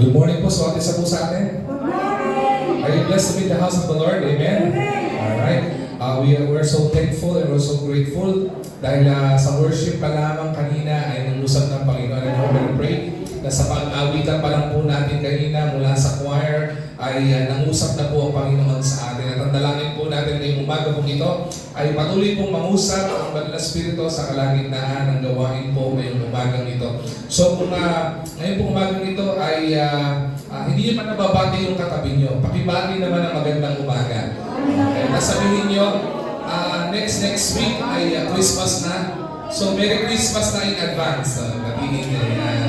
Good morning po sa ating isa po sa atin. Good morning! Are you blessed to be in the house of the Lord? Amen? Alright. We're so thankful and we're so grateful dahil sa worship pa lamang kanina ay nangusap ng Panginoon. And hope and pray na sa pag-awitan pa lang po natin kanina mula sa choir ay nangusap na po ang Panginoon sa atin. At ang dalangin po natin ngayong umaga po ito ay patuloy pong mangusap ang Banal na Espiritu sa kalagitnaan ng gawain po ngayong umagang ito. So kung ngayon pong umagang ito ay hindi nyo pa nababati yung katabi nyo, pakibati naman ang magandang umaga. Okay, nasabihin nyo, next week ay Christmas na. So Merry Christmas na in advance. Natingin nyo yan.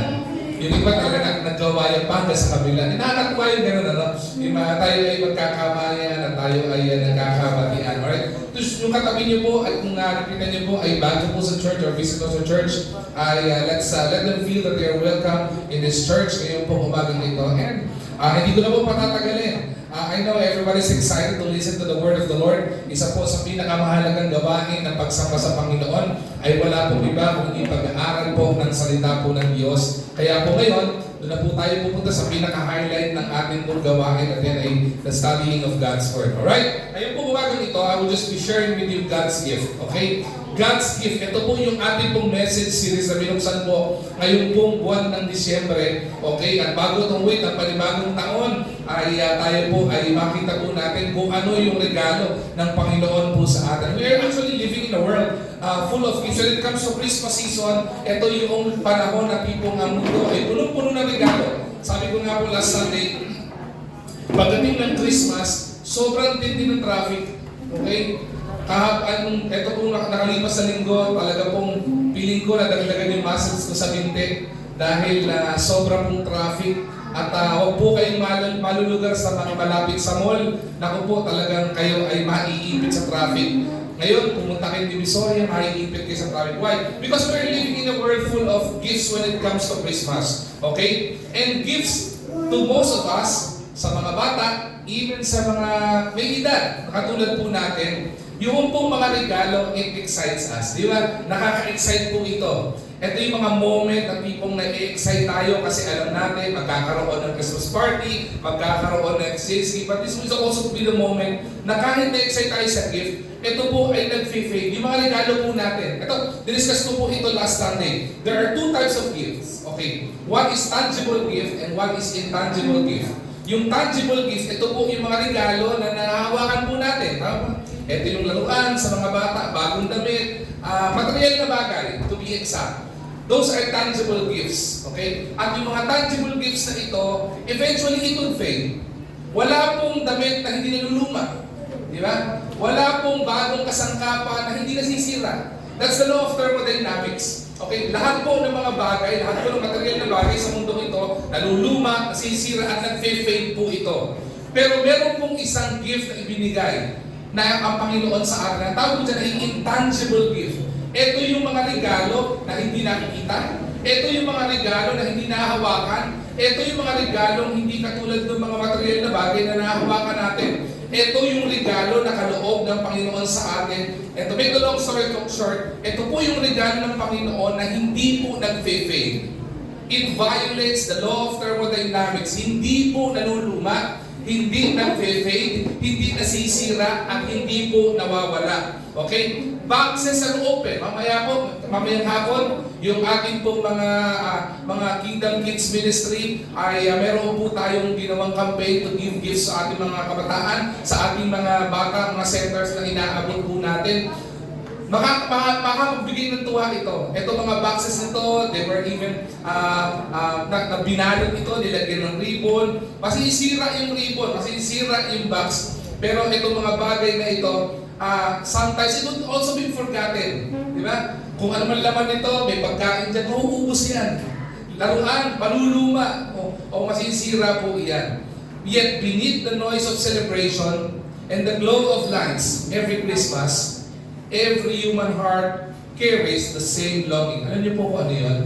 Yung iba talaga nagkawayan pa hanggang sa kabila. Nakakatuwa yung gano'n, ano? Yung tayo ay magkakamayan at tayo ay nagkakabatian. Alright? Tapos yung katabi niyo po at kung nakita niyo po ay bago po sa church or visitor sa church, ay let them feel that they are welcome in this church ngayong po umagang ito. And hindi ko na po patatagalin. I know everybody's excited to listen to the word of the Lord. Isa po sa pinakamahalagang gawain ng pagsamba sa Panginoon ay wala pong iba kundi pag-aaral po ng salita po ng Diyos. Kaya po ngayon, doon na po tayo pupunta sa pinaka-highlight ng ating pong gawain at yan ay the studying of God's Word. Alright? Ngayon po umagang ito, I will just be sharing with you God's gift. Okay? God's gift. Ito po yung ating pong message series na binuksan po ngayong pong buwan ng Disyembre. Okay? At bago itong wait, ang panibagong taon, ay tayo po ay makita po natin kung ano yung regalo ng Panginoon po sa atin. We are actually living in a world full of gifts. When it comes to Christmas season, ito yung panahon na tipong ang mundo ay punong-puno ng regalo. Sabi ko nga po last Sunday, pagdating ng Christmas, sobrang tindi ng traffic. Okay? Ito pong nakalipas sa linggo, talaga pong feeling ko na dagdagan yung muscles ko sa binti dahil sobra pong traffic. At huwag po kayong malulugar sa mga malapit sa mall. Naku po, talagang kayo ay maiipit sa traffic. Ngayon, pumunta kayong Divisoria, maiipit kayo sa traffic. Why? Because we're living in a world full of gifts when it comes to Christmas. Okay? And gifts to most of us, sa mga bata, even sa mga may edad, katulad po natin, yung pong mga regalo, it excites us. Di ba? Nakaka-excite po ito. Ito yung mga moment na tipong na-excite tayo kasi alam natin magkakaroon ng Christmas party, magkakaroon ng exchange. But this will also be the moment na kahit na-excite tayo sa gift, ito po ay nag-fade. Yung mga regalo po natin. Ito, diniscuss ko po ito last Sunday. There are two types of gifts. Okay. One is tangible gift and one is intangible gift. Yung tangible gift, ito po yung mga regalo na nahahawakan po natin. Tama? Ito yung laruan sa mga bata, bagong damit, material na bagay, to be exact. Those are tangible gifts. Okay? At yung mga tangible gifts na ito, eventually it will fade. Wala pong damit na hindi naluluma. Di ba? Wala pong bagong kasangkapan na hindi nasisira. That's the law of thermodynamics. Okay? Lahat po ng mga bagay, lahat po ng material na bagay sa mundo ito, naluluma, nasisira at nag-fade po ito. Pero meron pong isang gift na ibinigay na ang Panginoon sa atin. Ang tawag ko dyan ay intangible gift. Ito yung mga regalo na hindi nakikita. Ito yung mga regalo na hindi nahahawakan. Ito yung mga regalo hindi katulad ng mga material na bagay na nahahawakan natin. Ito yung regalo na kaloob ng Panginoon sa atin. And to make the long story short, ito po yung regalo ng Panginoon na hindi po nag-fade. It violates the law of thermodynamics. Hindi po naluluma, hindi nag-fade, hindi nasisira, at hindi po nawawala. Okay? Boxes are open. Mamayang hapon, yung ating pong mga Kingdom Kids Ministry ay meron po tayong ginawang campaign to give gifts sa ating mga kabataan, sa ating mga bata, mga centers na inaabot po natin. Makapagbigay ng tuwa ito. Ito mga boxes nito, they were even binalot ito, nilagyan ng ribbon. Masisira yung ribbon, masisira yung box. Pero itong mga bagay na ito, sometimes it would also be forgotten. Di ba? Kung ano man laman nito, may pagkain dyan, mauubos yan. Laruan, maluluma, o masisira po yan. Yet beneath the noise of celebration and the glow of lights every Christmas, every human heart carries the same longing. Alam niyo po kung ano yun?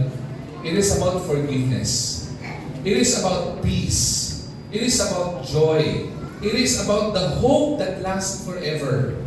It is about forgiveness. It is about peace. It is about joy. It is about the hope that lasts forever.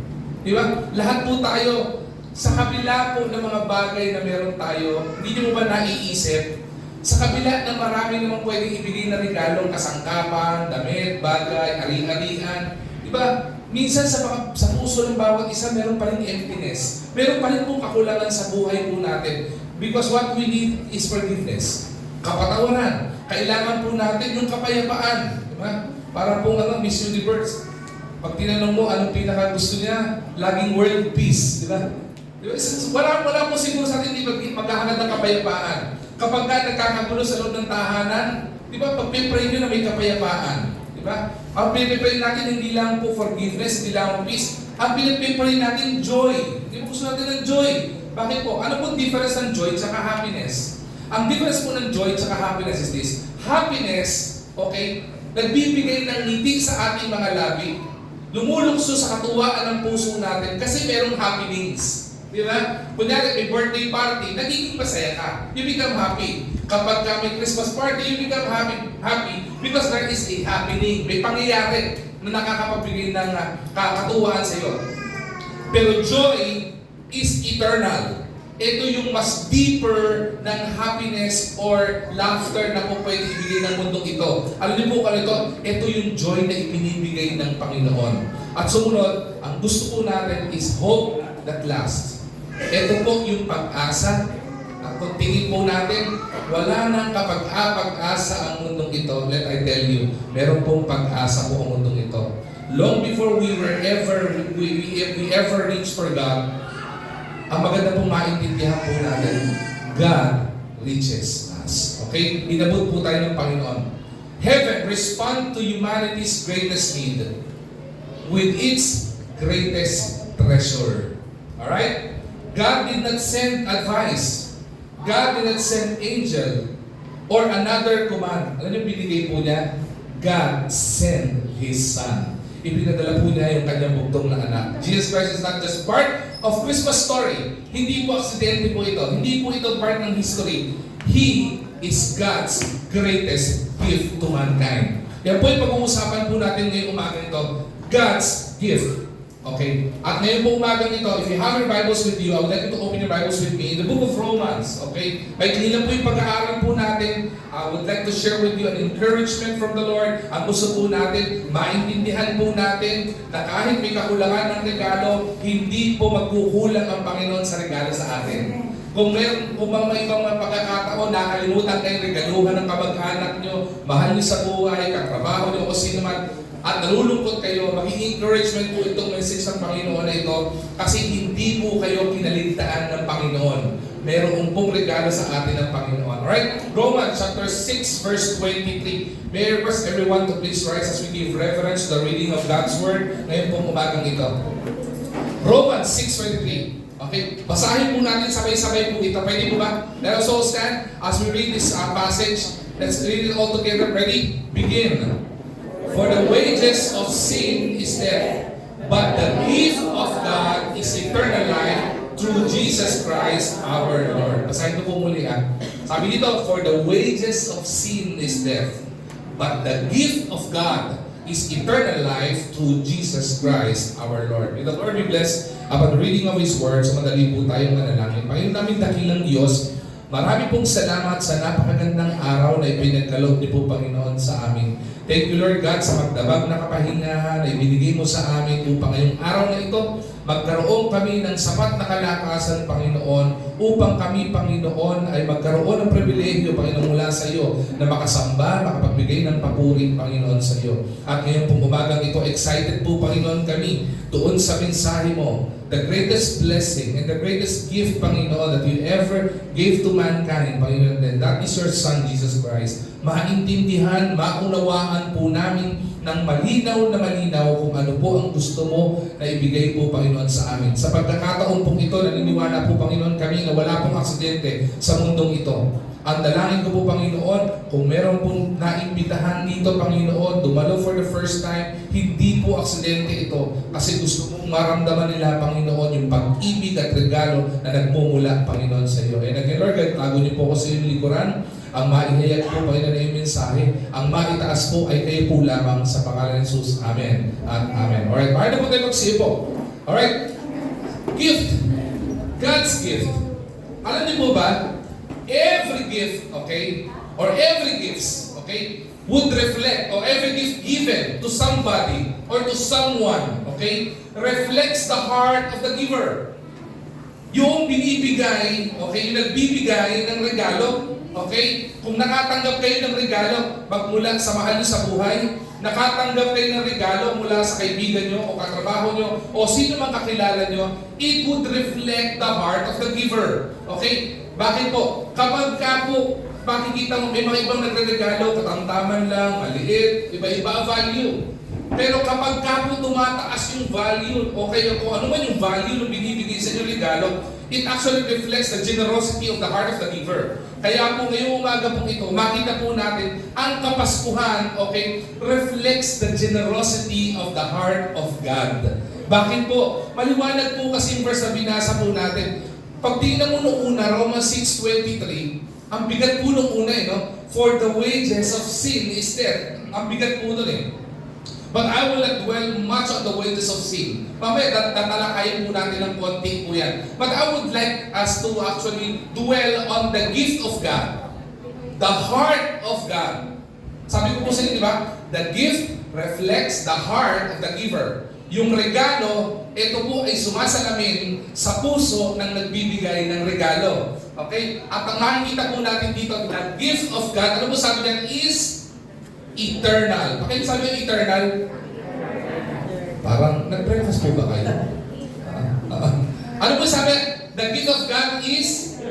Di ba? Lahat po tayo, sa kabila po ng mga bagay na meron tayo, hindi niyo ba naiisip, Sa kabila ng marami namang pwedeng ibigay na regalong kasangkapan, damit, bagay, ari-arian, di ba? Minsan sa puso ng bawat isa, meron pa rin emptiness. Meron pa rin pong kakulangan sa buhay po natin. Because what we need is forgiveness. Kapatawaran. Kailangan po natin yung kapayapaan. Di ba? Para pong Miss Universe. Pag tinanong mo, anong pinaka gusto niya? Laging world peace. Di ba? Wala po siguro sa atin hindi maghahanap ng kapayapaan. Kapag ka nagkakagulo sa loob ng tahanan, di ba, pag-pray nyo na may kapayapaan. Di ba? Ang pinipray natin hindi lang po forgiveness, hindi lang po peace. Ang pinipray natin joy. Di ba gusto natin ng joy? Bakit po? Ano po difference ng joy at happiness? Ang difference po ng joy at happiness is this. Happiness, okay, nagbibigay ng ngiti sa ating mga labi. Lumulukso sa katuwaan ng puso natin kasi merong happenings. Di ba? Kunyari, may birthday party, nagiging masaya ka. You become happy. Kapag may Christmas party, you become happy because there is a happening. May pangyayari na nakakapagbigay ng kakatuwaan sa iyo. Pero joy is eternal. Ito yung mas deeper ng happiness or laughter na po pwede ibigay ng mundong ito. Alam niyo po kalito, ito yung joy na ibinibigay ng Panginoon. At sumunod, ang gusto po natin is hope that lasts. Ito po yung pag-asa. At kung tingin po natin, wala nang kapag-pag-asa ang mundong ito. Let I tell you, meron pong pag-asa po ang mundong ito. Long before we ever reach for God, ang maganda pong maintindihan po natin, God reaches us. Okay? Inabot po tayo ng Panginoon. Heaven respond to humanity's greatest need with its greatest treasure. Alright? God did not send advice. God did not send angel or another command. Alam niyo, binigay po niya? God sent His Son. Ipinadala po niya yung kanyang bugtong na anak. Jesus Christ is not just part of Christmas story. Hindi po aksidente po ito. Hindi po ito part ng history. He is God's greatest gift to mankind. Yan po yung pag-uusapan po natin ngayong umaga ito. God's gift. Okay? At ngayon po umagang ito, if you have your Bibles with you, I would like you to open your Bibles with me in the book of Romans. Okay? May lang po yung pag-aaral po natin. I would like to share with you an encouragement from the Lord. Ang gusto po natin, maintindihan po natin na kahit may kakulangan ng regalo, hindi po magkukulang ang Panginoon sa regalo sa atin. Kung may ibang pagkakataon, nakalimutan kayong regaluhan ng kamag-anak nyo, mahal nyo sa buhay, katrabaho nyo o sino man, at nalulungkot kayo, maging encouragement po itong message ng Panginoon na ito kasi hindi po kayo kinaligtaan ng Panginoon. Meron pong regalo sa atin ng Panginoon. Alright? Romans chapter 6 verse 23. May I request everyone to please rise as we give reverence to the reading of God's Word ngayon pong umagang ito. Romans 6:23. Okay? Basahin po natin sabay-sabay po ito. Pwede po ba? Let us all stand as we read this passage. Let's read it all together. Ready? Begin. For the wages of sin is death, but the gift of God is eternal life through Jesus Christ our Lord. Basahin ko po muli ha. Sabi dito, for the wages of sin is death, but the gift of God is eternal life through Jesus Christ our Lord. May the Lord be blessed upon the reading of His Word. So madali po tayong manalangin. Panginoon namin dakilang Diyos, marami pong salamat sa napakagandang araw na ipinagkaloob niyo po Panginoon sa amin. Thank you Lord God sa magdabag na kapahingahan na ibinigay mo sa amin upang ngayong araw na ito magkaroon kami ng sapat na kalakasan Panginoon upang kami Panginoon ay magkaroon ng pribilehyo Panginoon mula sa iyo na makasamba, makapagbigay ng papuri Panginoon sa iyo. At ngayon pong umagang ito, excited po Panginoon kami doon sa mensahe mo. The greatest blessing and the greatest gift, Panginoon, that you ever gave to mankind, Panginoon, and that is your Son, Jesus Christ. Maintindihan, maunawaan po namin ng malinaw na malinaw kung ano po ang gusto mo na ibigay po, Panginoon, sa amin. Sa pagkakataon pong ito, naniniwala po, Panginoon, kami na wala pong aksidente sa mundong ito. Ang dalangin ko po, Panginoon, kung meron pong naimbitahan dito, Panginoon, dumalo for the first time, hindi po aksidente ito. Kasi gusto mong maramdaman nila, Panginoon, yung pag-ibig at regalo na nagmumula, Panginoon, sa iyo. And again, Lord, tago niyo po ko sa iyong likuran. Ang maihayag po, Panginoon, na yung mensahe. Ang maitaas po ay kayo po lamang sa pangalan ni Jesus. Amen at Amen. Alright, bakit na po tayo magsipo? Alright, gift. God's gift. Alam niyo po ba, every gift, okay, or every gifts, okay, would reflect, or every gift given to somebody or to someone, okay, reflects the heart of the giver. Yung binibigay, okay, yung nagbibigay ng regalo, okay, kung nakatanggap kayo ng regalo magmula sa mahal nyo sa buhay, nakatanggap kayo ng regalo mula sa kaibigan nyo o katrabaho nyo o sino mang kakilala nyo, it would reflect the heart of the giver. Okay? Bakit po? Kapag ka po, makikita mo may mga ibang nagre-regalo, katamtaman lang, maliit, iba-iba value. Pero kapag ka po tumataas yung value, okay, kung ano man yung value ng binibigay sa inyong regalo, it actually reflects the generosity of the heart of the giver. Kaya po ngayong umaga po ito, makita po natin ang Kapaskuhan, okay, reflects the generosity of the heart of God. Bakit po? Maliwanag po kasi yung verse na binasa po natin. Pag tingnan mo nung una, Romans 6:23, ang bigat po nung una no? For the wages of sin is death. Ang bigat po nun But I will not dwell much on the wages of sin. Mamaya, tatalakayin po natin ng konti po yan. But I would like us to actually dwell on the gift of God. The heart of God. Sabi ko po sa inyo, di ba? The gift reflects the heart of the giver. Yung regalo, ito po ay sumasalamin sa puso ng nagbibigay ng regalo. Okay? At ang makikita po natin dito, the gift of God, ano po sabi niyan is eternal. Bakit sabi yung eternal? Parang nag-breakfast po ba kayo? Ano po sabi? The gift of God is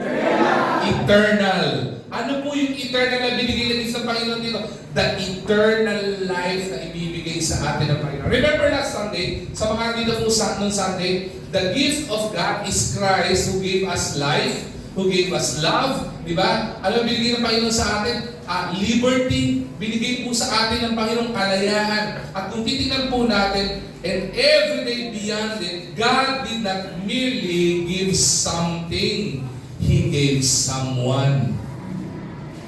eternal. Ano po yung eternal na binigay ng gift ng Panginoon dito? The eternal life na ibibigay sa atin ng Panginoon. Remember last Sunday, sa mga dito po nung Sunday, the gift of God is Christ who gave us life, who gave us love, di ba? Ano binigay ng Panginoon sa atin? Liberty, binigay po sa atin ng Panginoong kalayaan. At kung titingnan po natin, and every day beyond it, God did not merely give something, He gave someone.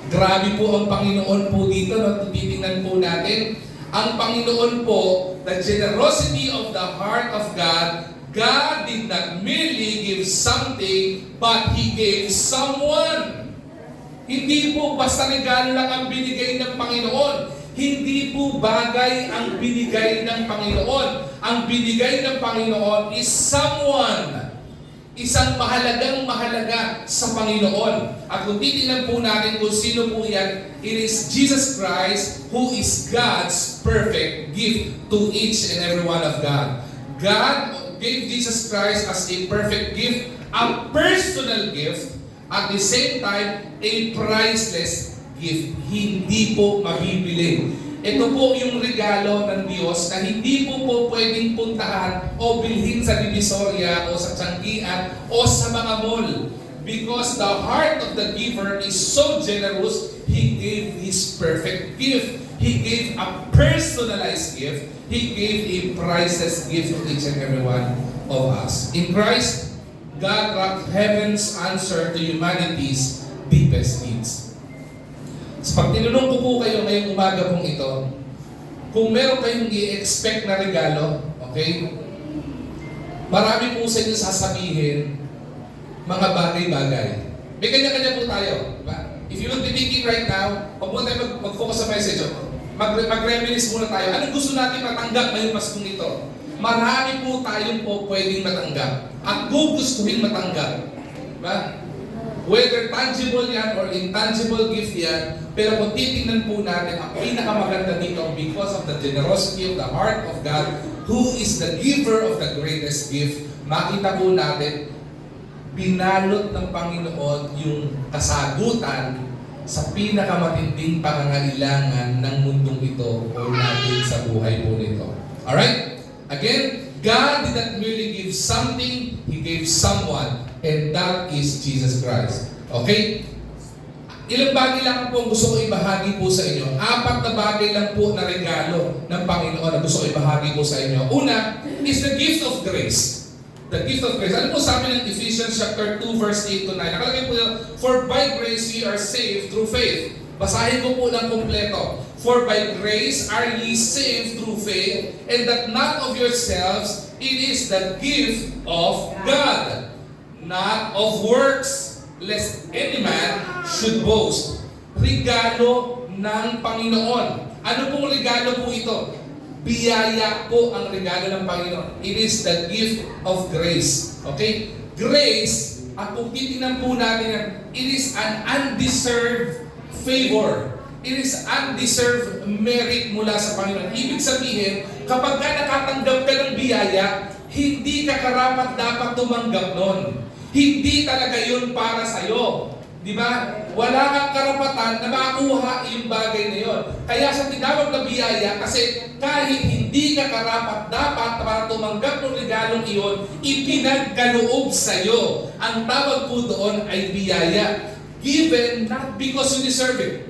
Grabe po ang Panginoon po dito, no? Kung titingnan po natin, ang Panginoon po, the generosity of the heart of God, God did not merely give something, but He gave someone. Hindi po basta regalo lang ang binigay ng Panginoon. Hindi po bagay ang binigay ng Panginoon. Ang binigay ng Panginoon is someone. Isang mahalaga sa Panginoon. At kung titignan po natin kung sino po yan, it is Jesus Christ who is God's perfect gift to each and every one of God. God gave Jesus Christ as a perfect gift, a personal gift, at the same time, a priceless gift. Hindi po mabibili. Ito po yung regalo ng Diyos na hindi po pwedeng puntahan o bilhin sa Divisoria o sa Tianggian o sa mga mall. Because the heart of the giver is so generous, He gave His perfect gift. He gave a personalized gift. He gave a priceless gift to each and every one of us. In Christ, God wrapped heaven's answer to humanity's deepest needs. So pag tinanong ko po kayo ngayong umaga pong ito, kung meron kayong i-expect na regalo, okay, marami po sa inyo sasabihin, mga bagay-bagay. May kanya-kanya po tayo. Diba? If you will be thinking right now, huwag mo tayo mag-focus sa message. Mag-reminisce muna tayo. Anong gusto natin matanggap ngayong Paskong ito? Marami po tayong po pwedeng matanggap at gugustuhin matanggap. Diba? Whether tangible yan or intangible gift yan, pero kung titignan po natin, ang pinakamaganda dito because of the generosity of the heart of God, who is the giver of the greatest gift, makita po natin, binalot ng Panginoon yung kasagutan sa pinakamatinding pangangailangan ng mundong ito o natin sa buhay po nito. Alright? Again, God did not merely give something, He gave someone, and that is Jesus Christ. Okay? Ilang bagay lang po ang gusto ko ibahagi po sa inyo. 4 na bagay lang po na regalo ng Panginoon na gusto ko ibahagi po sa inyo. Una is the gift of grace. The gift of grace. Ano po sabi ng Ephesians chapter 2 verse 8 to 9? Nakalagay po yun, for by grace ye are saved through faith. Basahin ko po ng kompleto. For by grace are ye saved through faith, and that not of yourselves, it is the gift of God, not of works, lest any man should boast. regalo ng Panginoon. Ano pong regalo po ito? Biyaya po ang regalo ng Panginoon. It is the gift of grace. Okay? Grace, at kung titignan po natin yan, it is an undeserved favor. It is undeserved merit mula sa Panginoon. Ibig sabihin, kapag ka nakatanggap ka ng biyaya, hindi ka karapat dapat tumanggap nun. Hindi talaga yun para sa'yo. Di ba? Wala kang karapatan na makuha yung bagay na yun. Kaya sa tinawag na biyaya, kasi kahit hindi ka karapat dapat para tumanggap ng regalong iyon, ipinagkaloob sa'yo. Ang tawag po doon ay biyaya. Given not because you deserve it.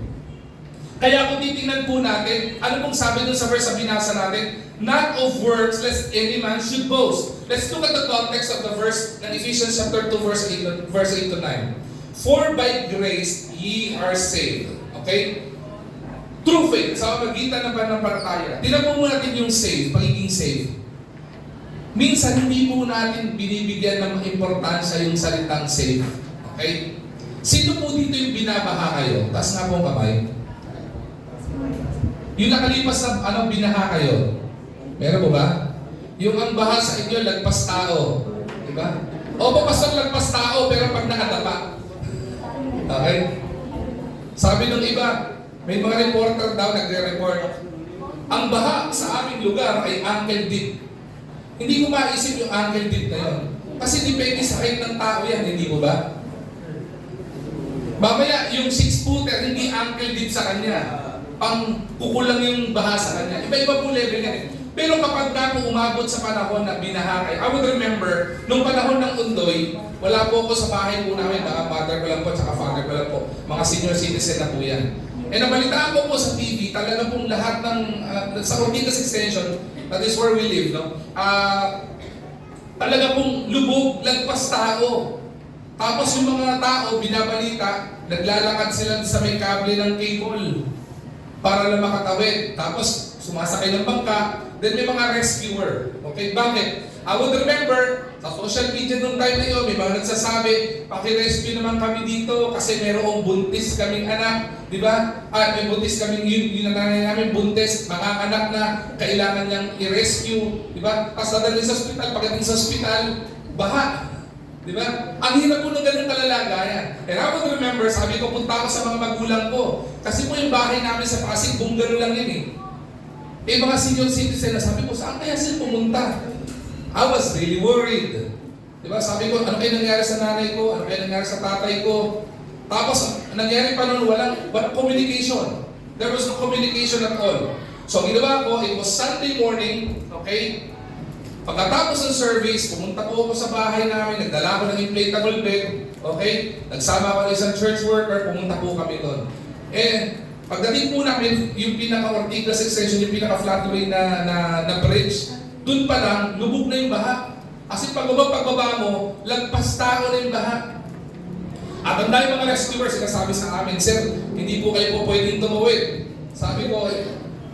Kaya kung titingnan po natin, ano pong sabi doon sa verse na binasa natin? Not of works, lest any man should boast. Let's look at the context of the verse in Ephesians chapter 2, verse 8 to 9. For by grace ye are saved. Okay? Through faith, sa pamagitan ng pananampalataya. Tingnan po muna natin yung save, pagiging save. Minsan hindi po natin binibigyan ng importansya yung salitang save. Okay? Sino po dito yung binabaha kayo? Taas nga po ang kamay. Yung nakalipas na binaha kayo. Meron po ba? Yung ang baha sa inyo, lagpas tao. Diba? O papasok lagpas tao, pero pag nakadapa. Okay? Sabi ng iba, may mga reporter daw nagre-report. Ang baha sa aming lugar ay ankle deep. Hindi ko maisip yung ankle deep na yun. Kasi depende sa height ng tao yan, hindi mo ba? Mamaya, yung 6-footer, hindi ankle deep sa kanya. Pang kukulang yung baha sa kanya. Iba-iba po level yan eh. Pero kapag ka po umabot sa panahon na binaha kayo, I would remember, nung panahon ng Undoy, wala po ako sa bahay po namin, mother ko lang po, tsaka father ko lang po. Mga senior citizen na po yan. Eh nabalitaan ko po sa TV, talaga pong lahat ng, sa Ortigas Extension, that is where we live, no? Talaga pong lubog, lagpas tao. Tapos yung mga tao, binabalita, naglalakad sila sa may kable ng cable para lang makatawid. Tapos sumasakay ng bangka, then may mga rescuer. Okay, bakit? I would remember, sa social media nung time na yun, may mga nagsasabi, paki-rescue naman kami dito kasi merong buntis kaming anak. Di ba? May buntis kaming yung nanay namin, buntis, mga anak na kailangan niyang i-rescue. Di ba? Tapos dadalhin sa ospital, pagdating sa ospital, baha. Di ba? Ang hirap po ng ganun kalalagayan. And I would remember, sabi ko, punta ako sa mga magulang ko. Kasi po yung bahay namin sa Pasig, bungalow lang yun eh. Eh mga senior citizen na sabi ko, saan kaya sila pumunta? I was really worried. Diba? Sabi ko, ano kaya nangyari sa nanay ko? Ano kaya nangyari sa tatay ko? Tapos, nangyari pa noon, walang communication. There was no communication at all. So, ginawa ko, it was Sunday morning, okay? Pagkatapos ng service, pumunta po ako sa bahay namin, nagdala ko ng inflatable bed, okay? Nagsama ko ng isang church worker, pumunta po kami doon. Eh, pagdating po namin, yung pinaka-Ortigas Extension, yung pinaka-flatway na bridge, dun pa lang, lubog na yung baha. Kasi pagbaba mo, lagpas tao na yung baha. At ang dahil mga rescuers, sinasabi sa amin, Sir, hindi po kayo po pwedeng tumawid. Sabi ko,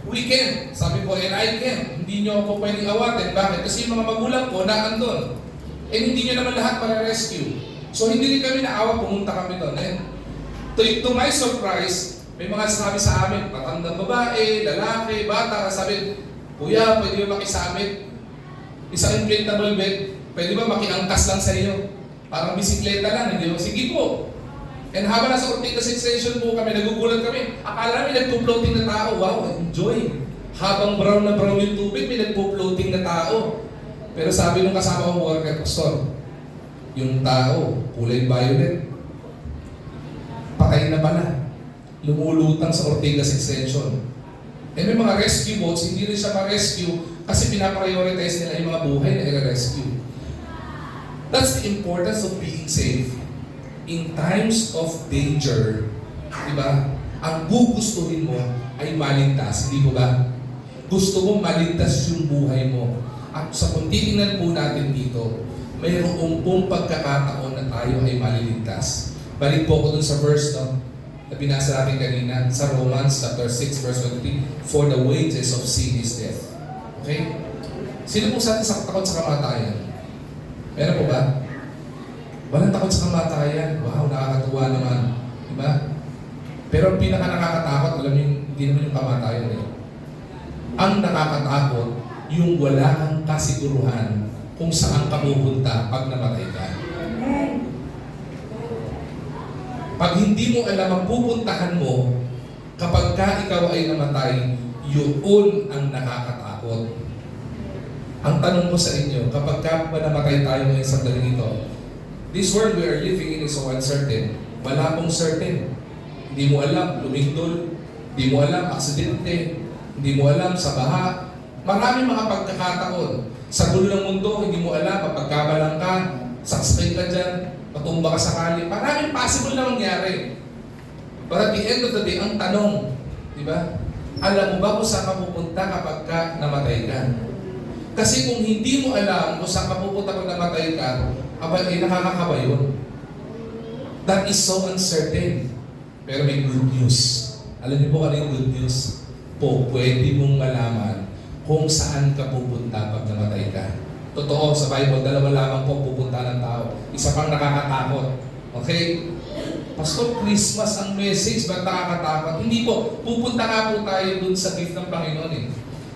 we can. Sabi ko, and I can. Hindi nyo po pwedeng awatin. Bakit? Kasi yung mga magulang ko na andun. And hindi nyo naman lahat para rescue. So hindi rin kami naawa, pumunta kami doon. And to my surprise, may mga sabi sa amin, matandang babae, lalaki, bata, sabi, Kuya, pwede ba makisabit? Isang inflatable bed, pwede ba makiangkas lang sa iyo? Parang bisikleta lang, hindi mo? Sige po. And habang nasa Ortigas Extension po kami, nagugulat kami. Akala namin nagpo-floating na tao. Wow, enjoy. Habang brown na brown yung tubig, may nagpo-floating na tao. Pero sabi nung kasama kong worker, Pastor, yung tao, kulay violet, patay na pala. Lumulutang sa Ortigas Extension. Eh may mga rescue boats, hindi rin siya ma-rescue kasi pinaprioritize nila yung mga buhay na i-rescue. That's the importance of being safe. In times of danger, di ba? Ang gugustuhin mo ay maligtas, hindi mo ba? Gusto mo maligtas yung buhay mo. At sa kung titingnan po natin dito, mayroong pong pagkakataon na tayo ay maliligtas. Balik po ako dun sa verse, no? Na binasa natin kanina sa Romans chapter 6 verse 23, for the wages of sin is death. Okay? Sino po sa atin takot sa kamatayan? Meron po ba? Walang takot sa kamatayan. Wow, nakakatuwa naman. Diba? Pero ang pinaka nakakatakot, alam niyo, hindi naman yung kamatayan eh. Ang nakakatakot, yung wala kang kasiguruhan kung saan ka pupunta pag namatay ka. Pag hindi mo alam ang pupuntahan mo, kapag ka ikaw ay namatay, yun ang nakakatakot. Ang tanong ko sa inyo, kapag ka namatay tayo ngayon sa daling ito, this world we are living in is so uncertain. Wala pong certain. Hindi mo alam, lumindol. Hindi mo alam, aksidente. Hindi mo alam, sa baha. Maraming mga pagkakataon. Sa gulo ng mundo, hindi mo alam, mapagkabalang ka, saksakay ka dyan, matumba ka sakali. Maraming possible na mangyari. But at the end of the day, ang tanong, di ba? Alam mo ba kung saan ka pupunta kapag ka namatay ka? Kasi kung hindi mo alam kung saan ka pupunta pag namatay ka, ay nakakakaba yun. That is so uncertain. Pero may good news. Alam niyo po kung ano yung good news? Pwede mong malaman kung saan ka pupunta pag namatay ka. Totoo, sa Bible, dalawa lamang po pupunta ng tao. Isa pang nakakatakot. Okay? Pastor, Christmas ang message, ba't nakakatakot? Hindi po. Pupunta nga po tayo dun sa gift ng Panginoon eh.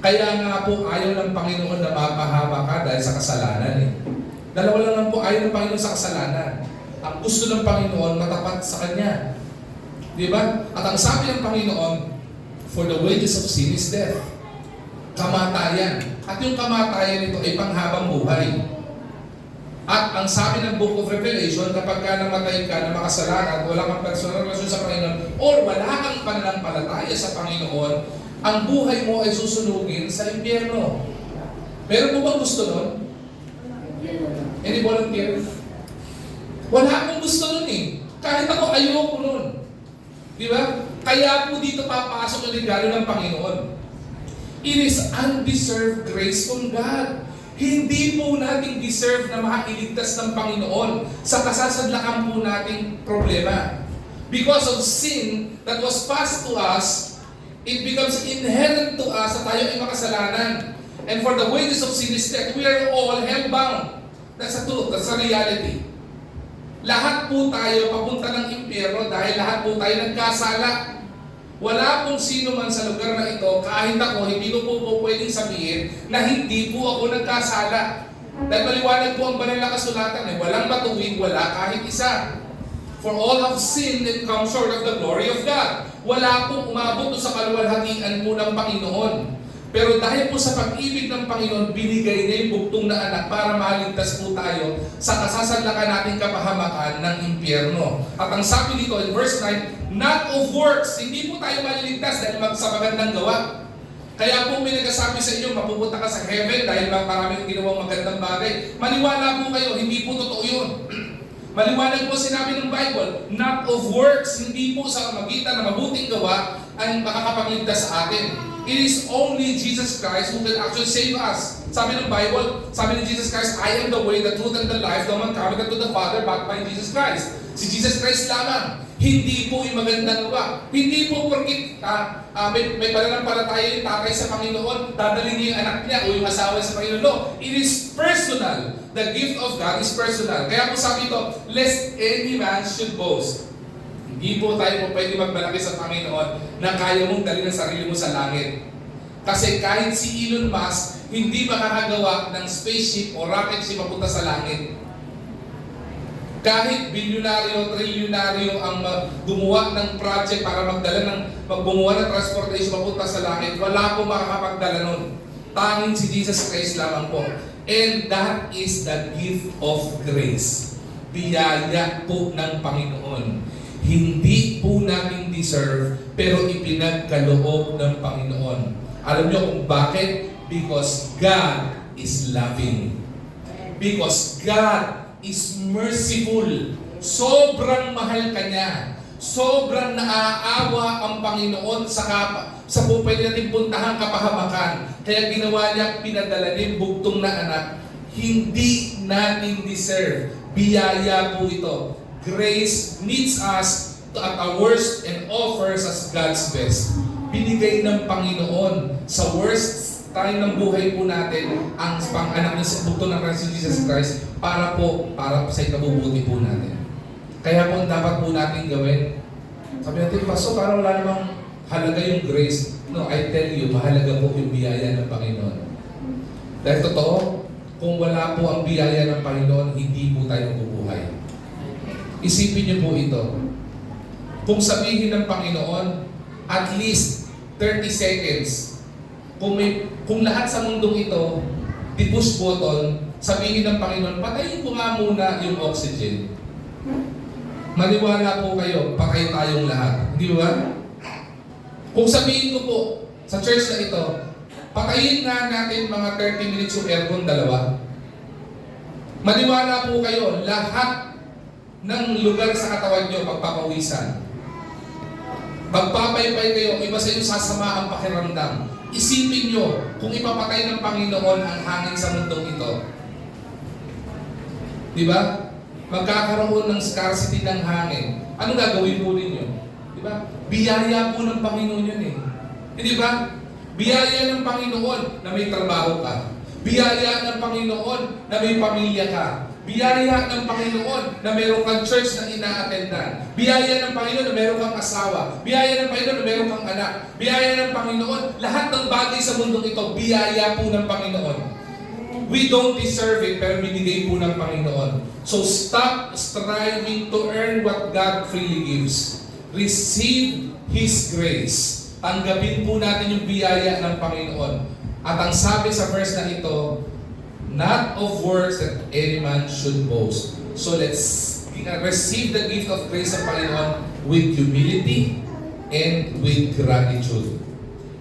Kaya nga po ayaw ng Panginoon na mapahaba ka dahil sa kasalanan eh. Dalawa lang po ayaw ng Panginoon sa kasalanan. Ang gusto ng Panginoon, matapat sa Kanya. Diba? At ang sabi ng Panginoon, for the wages of sin is death. Kamatayan. At yung kamatayan ito ay panghabang buhay. At ang sabi ng Book of Revelation, kapag ka namatay ka na makasalanan, wala kang personal relasyon sa Panginoon, or wala kang pananampalataya sa Panginoon, ang buhay mo ay susunugin sa impyerno. Meron mo bang gusto nun? Any volunteer? Wala akong gusto nun eh. Kahit ako ayoko nun. Di ba? Kaya po dito papasok ang regalo ng Panginoon. It is undeserved grace from God. Hindi po natin deserve na mailigtas ng Panginoon sa kasasadlakan po nating problema. Because of sin that was passed to us, it becomes inherent to us na tayo ay makasalanan. And for the wages of sin is death, we are all hellbound. That's the truth, that's the reality. Lahat po tayo papunta ng impyerno dahil lahat po tayo nagkasala. Wala pong sino man sa lugar na ito, kahit ako, hindi ko po pwedeng sabihin na hindi po ako nagkasala. Dahil maliwanag po ang banal na kasulatan eh, walang matuwid, wala kahit isa. For all have sinned and come short of the glory of God. Wala pong umabot sa kaluwalhatian po ng Panginoon. Pero dahil po sa pag-ibig ng Panginoon, binigay niya yung bugtong na anak para maligtas po tayo sa kasasadlakan nating kapahamakan ng impyerno. At ang sabi dito in verse 9, not of works, hindi po tayo maliligtas dahil sa magandang gawa. Kaya po may nagsasabi sa inyo, mapupunta ka sa heaven dahil maraming ginawang magandang bagay. Maniwala po kayo, hindi po totoo yun. Maliwanag po sinabi ng Bible, not of works, hindi po sa magitan na mabuting gawa ang makakapagligtas sa atin. It is only Jesus Christ who can actually save us. Sabi ng Bible, sabi ni Jesus Christ, I am the way, the truth, and the life. No man cometh to the Father but by Jesus Christ. Si Jesus Christ lamang. Hindi po yung magandang gawa. Hindi po porkit may pananampalataya yung tatay sa Panginoon, dadalhin niya yung anak niya o yung asawa sa Panginoon. No, it is personal. The gift of God is personal. Kaya po sabi ito, lest any man should boast. Hindi po tayo po pwede magmalaki sa Panginoon na kaya mong dalhin ang sarili mo sa langit. Kasi kahit si Elon Musk, hindi makakagawa ng spaceship o rocket ship papunta sa langit. Kahit bilyonaryo, trilyonaryo ang gumawa ng project para magbumuha ng transportation papunta sa langit, wala po makakapagdala nun. Tanging si Jesus Christ lamang po. And that is the gift of grace. Biyaya po ng Panginoon. Hindi po namin deserve, pero ipinagkaloob ng Panginoon. Alam niyo kung bakit? Because God is loving. Because God is merciful. Sobrang mahal ka niya. Sobrang naaawa ang Panginoon sa po pwede natin puntahan kapahamakan. Kaya ginawa niya, pinadala niya yung bugtong na anak. Hindi natin deserve. Biyaya po ito. Grace meets us at our worst and offers us God's best. Binigay ng Panginoon sa worst time ng buhay po natin ang pang-anak ng bugtong ng Jesus Christ para sa ikabubuti po natin. Kaya po dapat po natin gawin, Sabi natin, Pastor, parang wala namang halaga yung grace. No, I tell you, mahalaga po yung biyaya ng Panginoon. Dahil totoo, kung wala po ang biyaya ng Panginoon, hindi po tayo mabubuhay. Isipin niyo po ito. Kung sabihin ng Panginoon, at least 30 seconds, kung lahat sa mundong ito, di-push button, sabihin ng Panginoon, patayin ko nga muna yung oxygen. Maniwala po kayo, patay tayong lahat. Di ba? Kung sabihin ko po, sa church na ito, patayin nga natin mga 30 minutes yung aircon, dalawa. Maniwala po kayo, lahat ng lugar sa katawan nyo, pagpapawisan. Magpapaypay kayo, iba sa inyo sasama ang pakiramdam. Isipin nyo, kung ipapatay ng Panginoon ang hangin sa mundong ito. Di ba? Magkakaroon ng scarcity ng hangin. Ano gagawin po ninyo? Di ba? Biyaya po ng Panginoon yun eh. Di ba? Biyaya ng Panginoon na may trabaho ka. Biyaya ng Panginoon na may pamilya ka. Biyaya ng Panginoon na meron kang church na ina-attendan. Biyaya ng Panginoon na meron kang asawa. Biyaya ng Panginoon na meron kang anak. Biyaya ng Panginoon, lahat ng bagay sa mundong ito, biyaya po ng Panginoon. We don't deserve it, pero binigay po ng Panginoon. So stop striving to earn what God freely gives. Receive His grace. Tanggapin po natin yung biyaya ng Panginoon. At ang sabi sa verse na ito, not of works that any man should boast. So let's receive the gift of grace ng Panginoon with humility and with gratitude.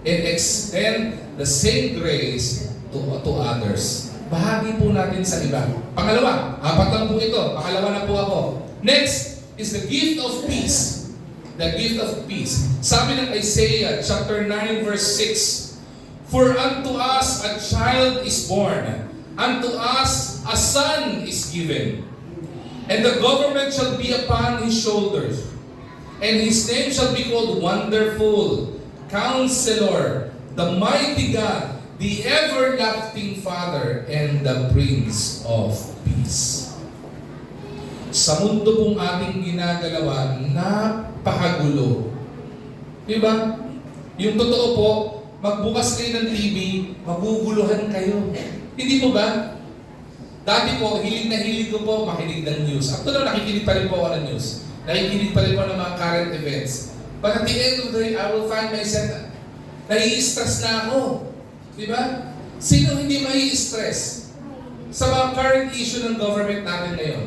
And extend the same grace to others. Bahagi po natin sa iba. Pangalawa, apat lang po ito. Pangalawa na po ako. Next is the gift of peace. The gift of peace. Sabi ng Isaiah chapter 9 verse 6, for unto us a child is born, unto us a son is given, and the government shall be upon his shoulders, and his name shall be called Wonderful, Counselor, the Mighty God, the Everlasting Father, and the Prince of Peace. Sa mundo pong ating ginagalawan, napakagulo. Diba? Yung totoo po, magbukas kayo ng TV, maguguluhan kayo. Hindi po ba? Dati po, hilig na hilig ko po makinig ng news. Actually, nakikinig pa rin po ako ng news. Nakikinig pa rin po ng mga current events. But at the end of the day, I will find myself, nai-stress na ako. Di ba? Sino hindi mai-stress sa mga current issue ng government natin ngayon?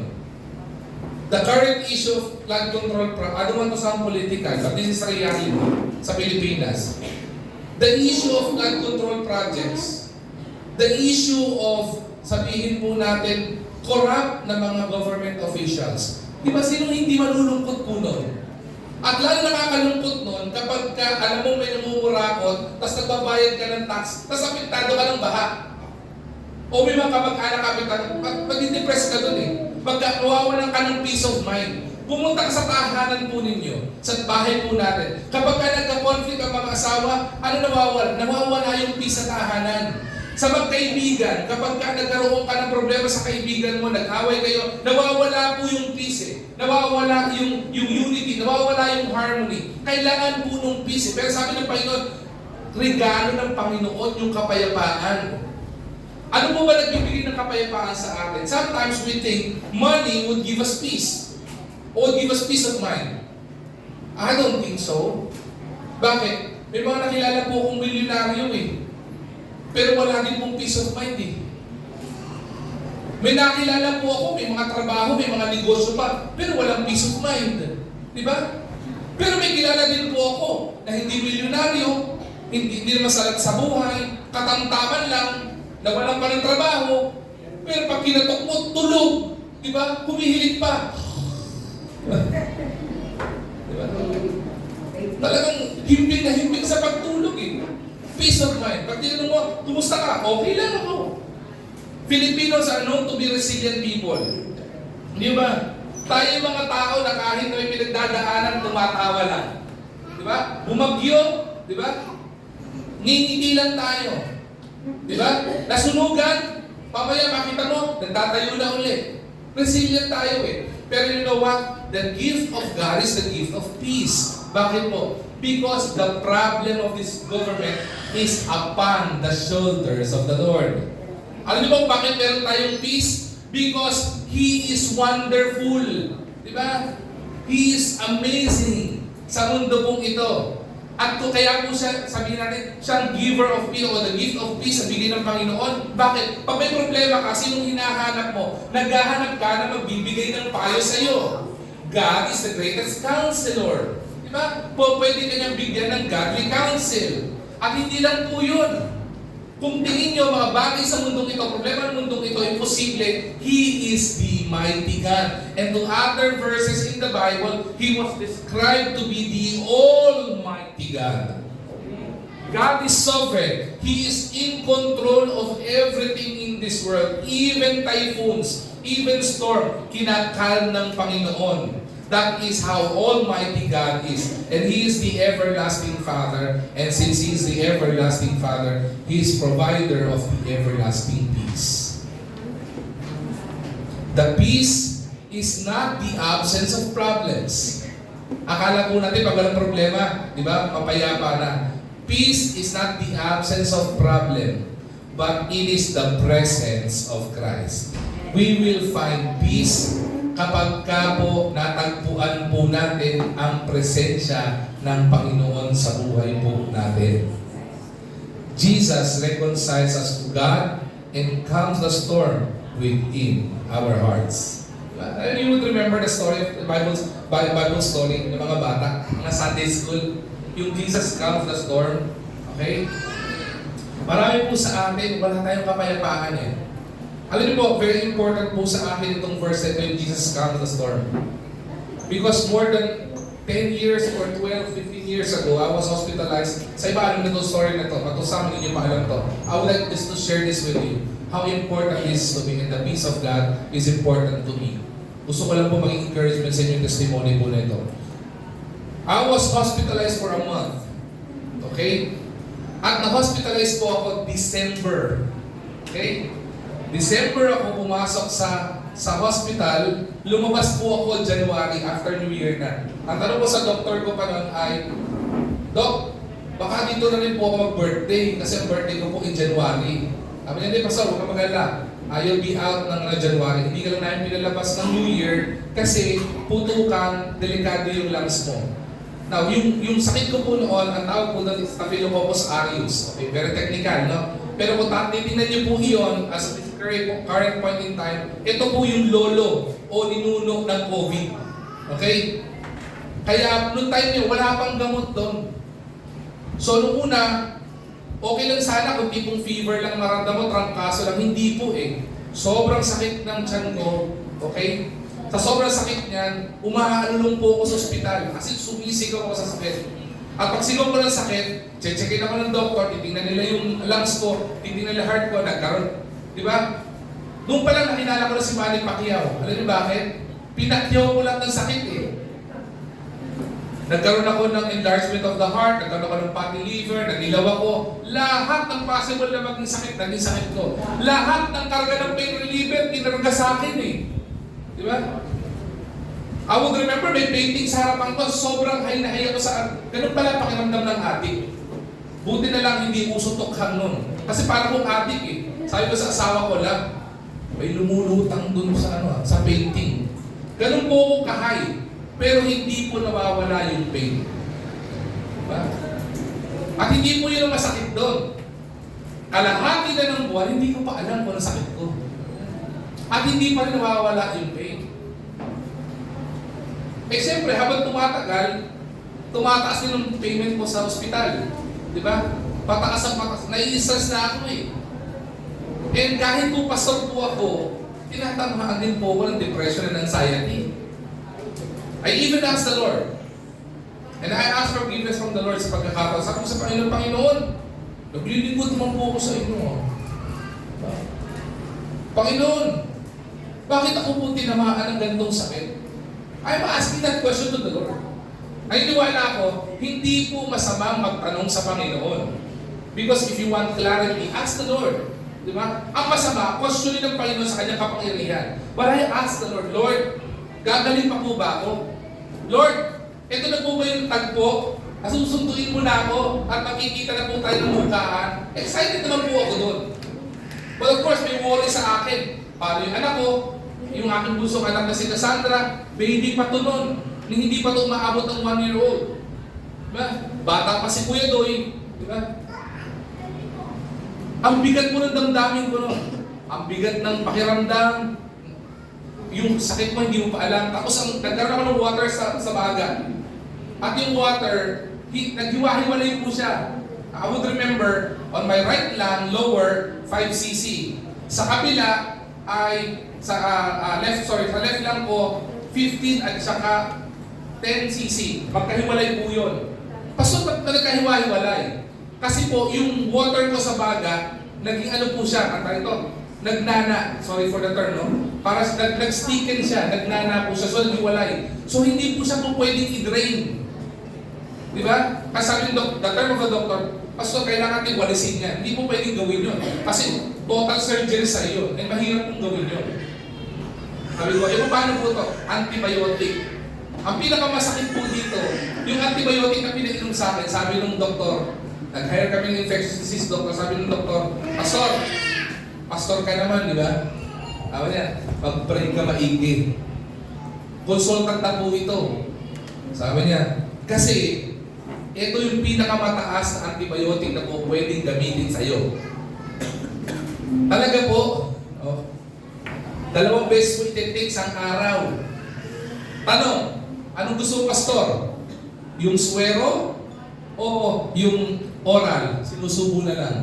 The current issue of flood control, I don't want to sound political, but this is reality sa Pilipinas. The issue of flood control projects, the issue of, sabihin po natin, corrupt na mga government officials. Di ba sino hindi malulungkot po nun? At lalo nakakalungkot nun kapag alam mo may namumurakot, tapos nagbabayad ka ng tax, tapos apektado ka ng baha. O may mga kamag-anak apektado, mag-depress ka dun eh. Nawawalan ka ng peace of mind. Pumunta ka sa tahanan po ninyo, sa bahay po natin. Kapag nagka-conflict ang mga asawa, ano nawawala? Nawawala yung peace sa tahanan. Sa magkaibigan, kapag nagkaroon ka ng problema sa kaibigan mo, nag-away kayo, nawawala po yung peace eh. Nawawala yung unity, nawawala yung harmony. Kailangan po ng peace eh. Pero sabi ng Panginoon, regalo ng Panginoon yung kapayapaan. Ano po ba nagbibigay ng kapayapaan sa atin? Sometimes we think money would give us peace. Or give us peace of mind. I don't think so. Bakit? May mga nakilala po akong milyonaryo eh. Pero wala din pong peace of mind eh. May nakilala po ako, may mga trabaho, may mga negosyo pa, pero walang peace of mind. Di ba? Pero may kilala din po ako na hindi milyonaryo, hindi masalat sa buhay, katamtaman lang, na walang pa ng trabaho, pero pag kinatok mo, tulog. Di ba? Humihilig pa. Diba? Talagang himbing na himbing sa pagtulog eh. Peace of mind. Pag tinanong mo, kumusta ka? Okay lang ako. Filipinos are known to be resilient people. Di ba? Tayo yung mga tao na kahit may pinagdadaanan, tumatawa lang. Di ba? Bumagyo, di ba? Ngingiti lang tayo. Di ba? Nasunugan, papaya makita mo, nagtatayo na ulit. Resilient tayo eh. Pero you know what? The gift of God is the gift of peace. Bakit po? Because the problem of this government is upon the shoulders of the Lord. Alam niyo po bakit meron tayong peace? Because He is wonderful. Diba? He is amazing sa mundo pong ito. At kaya po siya, sabihin natin, siyang giver of peace o the gift of peace sa bigay ng Panginoon. Bakit? Pag may problema ka, sinong hinahanap mo? Naghahanap ka na magbibigay ng payo sa iyo. God is the greatest counselor. Diba? Pwede ka niyang bigyan ng godly counsel. At hindi lang po yun. Kung tingin nyo mga bagay sa mundong ito, problema ng mundong ito, imposible, He is the mighty God. And to other verses in the Bible, He was described to be the Almighty God. God is sovereign. He is in control of everything in this world. Even typhoons, even storm, kinakal ng Panginoon. That is how Almighty God is. And He is the everlasting Father. And since He is the everlasting Father, He is provider of the everlasting peace. The peace is not the absence of problems. Akala po natin pag walang problema, di ba, mapayapa na. Peace is not the absence of problem, but it is the presence of Christ. We will find peace kapag po natagpuan po natin ang presensya ng Panginoon sa buhay po natin. Jesus reconciles us to God and calms the storm within our hearts. And you would remember the story of the Bible story ng mga bata, mga Sunday school, yung Jesus calms the storm. Okay? Marami po sa atin, wala tayong kapayapaan eh. Alam niyo po, very important po sa akin itong verse ito yung Jesus calms the storm. Because more than 10 years or 12, 15 years ago, I was hospitalized. Sa iba, alam nito story na to. Patusama ninyo pa alam to. I would like to share this with you. How important this is to me and the peace of God is important to me. Gusto ko lang po maging encouragement sa inyo yung testimony po na ito. I was hospitalized for a month. Okay? At na-hospitalize po ako December. Okay? December ako pumasok sa hospital, lumabas po ako January after New Year na. Ang tanong ko sa doktor ko pa noon ay, Doc, baka dito na rin po ako mag-birthday kasi ang birthday ko po in January. Sabi niya, hindi Pastor, huwag ka mag-alala. You'll be out ng January. Hindi ka lang namin pinalabas ng New Year kasi putukan, delikado yung lungs mo. Now, yung sakit ko po noon, ang tawag po doon is Staphylococcus aureus. Okay, very technical, no? Pero kung titingnan niyo po iyon as of current point in time, ito po yung lolo o ninuno ng COVID. Okay? Kaya noong time niyo, wala pang gamot doon. So noong una, okay lang sana kung tipong fever lang maramdaman mo, trangkaso lang. Hindi po eh. Sobrang sakit ng tiyan ko. Okay? Sa sobrang sakit niyan, umaalulong po ako sa ospital kasi sumisigaw ako sa sakit. At pag sigaw ko ng sakit, checkin ako ng doktor, titingnan nila yung lungs ko, titingnan nila heart ko, nagkaroon. Di ba? Doon pa lang nakilala ko na si Manny Pacquiao. Alam niyo bakit? Pinakyaw ko lang ng sakit eh. Nagkaroon ako ng enlargement of the heart, nagkaroon ako ng fatty liver, nagilaw ako. Lahat ng possible na maging sakit, naging sakit ko. Lahat ng karga ng pain reliever, kinarga sa akin eh. Di ba? I would remember may painting sa harapan ko, sobrang high na high ako sa... Ganun pala pakiramdam ng adik. Buti na lang hindi uso tukhang nun. Kasi para kong adik eh. Sabi ko sa asawa ko lang, may lumulutang dun sa sa painting. Ganun po ako ka-high. Pero hindi po nawawala yung pain. Diba? At hindi po yun ang masakit doon. Kalahati na ng buwan, hindi ko pa alam kung ano sakit ko. At hindi pa rin nawawala yung pain. Eh siyempre, habang tumatagal, tumataas din yung payment mo sa ospital. Di ba? Pataas ang pataas. Nai-stress na ako eh. And kahit po pastor po ako, tinatamaan din po ako ng depression and anxiety. I even asked the Lord. And I asked forgiveness from the Lord sa pagkakataon. Sabi ko sa Panginoon, naglilingkod naman po ako sa inyo. Panginoon, bakit ako po tinamaan ng ganitong sakit? I'm asking that question to the Lord. Naniniwala ako, hindi po masamang magtanong sa Panginoon. Because if you want clarity, ask the Lord. Di ba? Ang masama, questionin ng Panginoon sa kanyang kapangyarihan. But I ask the Lord, Lord, gagaling pa po ba ako? Lord, Ito na po ba yung tagpo? Susunduin mo na ako at makikita na po tayo ng mukhaan. Excited naman po ako doon. But of course, may worry sa akin. Paano yung anak ko? Yung aking busong anak na si Cassandra, baby pa to nun. Hindi pa to umaabot ng 1 year old. Diba? Bata pa si Kuya Doy. Diba? Ang bigat mo ng damdamin ko nun. Ang bigat ng pakiramdam. Yung sakit mo, hindi mo pa alam. Tapos nagkaroon ako ng water sa baga. At yung water, naghiwa-hiwalay po siya. I would remember, on my right lang, lower, 5 cc. Sa kabila ay, sa left lang po, 15 at saka 10 cc. Magkahiwalay po yun. Paso nagkahiwa-hiwalay. Kasi po, yung water ko sa baga, naging ano po siya, nagnana, sorry for the term, no? Para nag-sticken siya, nagnana po siya, so naghiwalay. So hindi po siya po pwedeng i-drain. Di ba? Kasi sabi the term of the doctor, Pastor, kailangan natin walisin yan. Hindi po pwedeng gawin yun. Kasi total surgery sa iyo. Eh, mahirap pong gawin yun. Sabi ko, paano po ito? Antibiotic. Ang pinakamasakit po dito, yung antibiotic na pinainom sa akin, sabi ng doktor, nag-hire kami ng infectious disease doctor, sabi ng doktor, Pastor ka naman, di ba? Sabi niya, mag-pray ka maigi. Consultant na po ito. Sabi niya, kasi ito yung pinakamataas na antibiotic na po pwedeng gamitin sa iyo. Talaga po, 2 beses mo iti-take sa araw. Tanong, anong gusto mo, Pastor? Yung suwero o yung oral? Sinusubo na lang.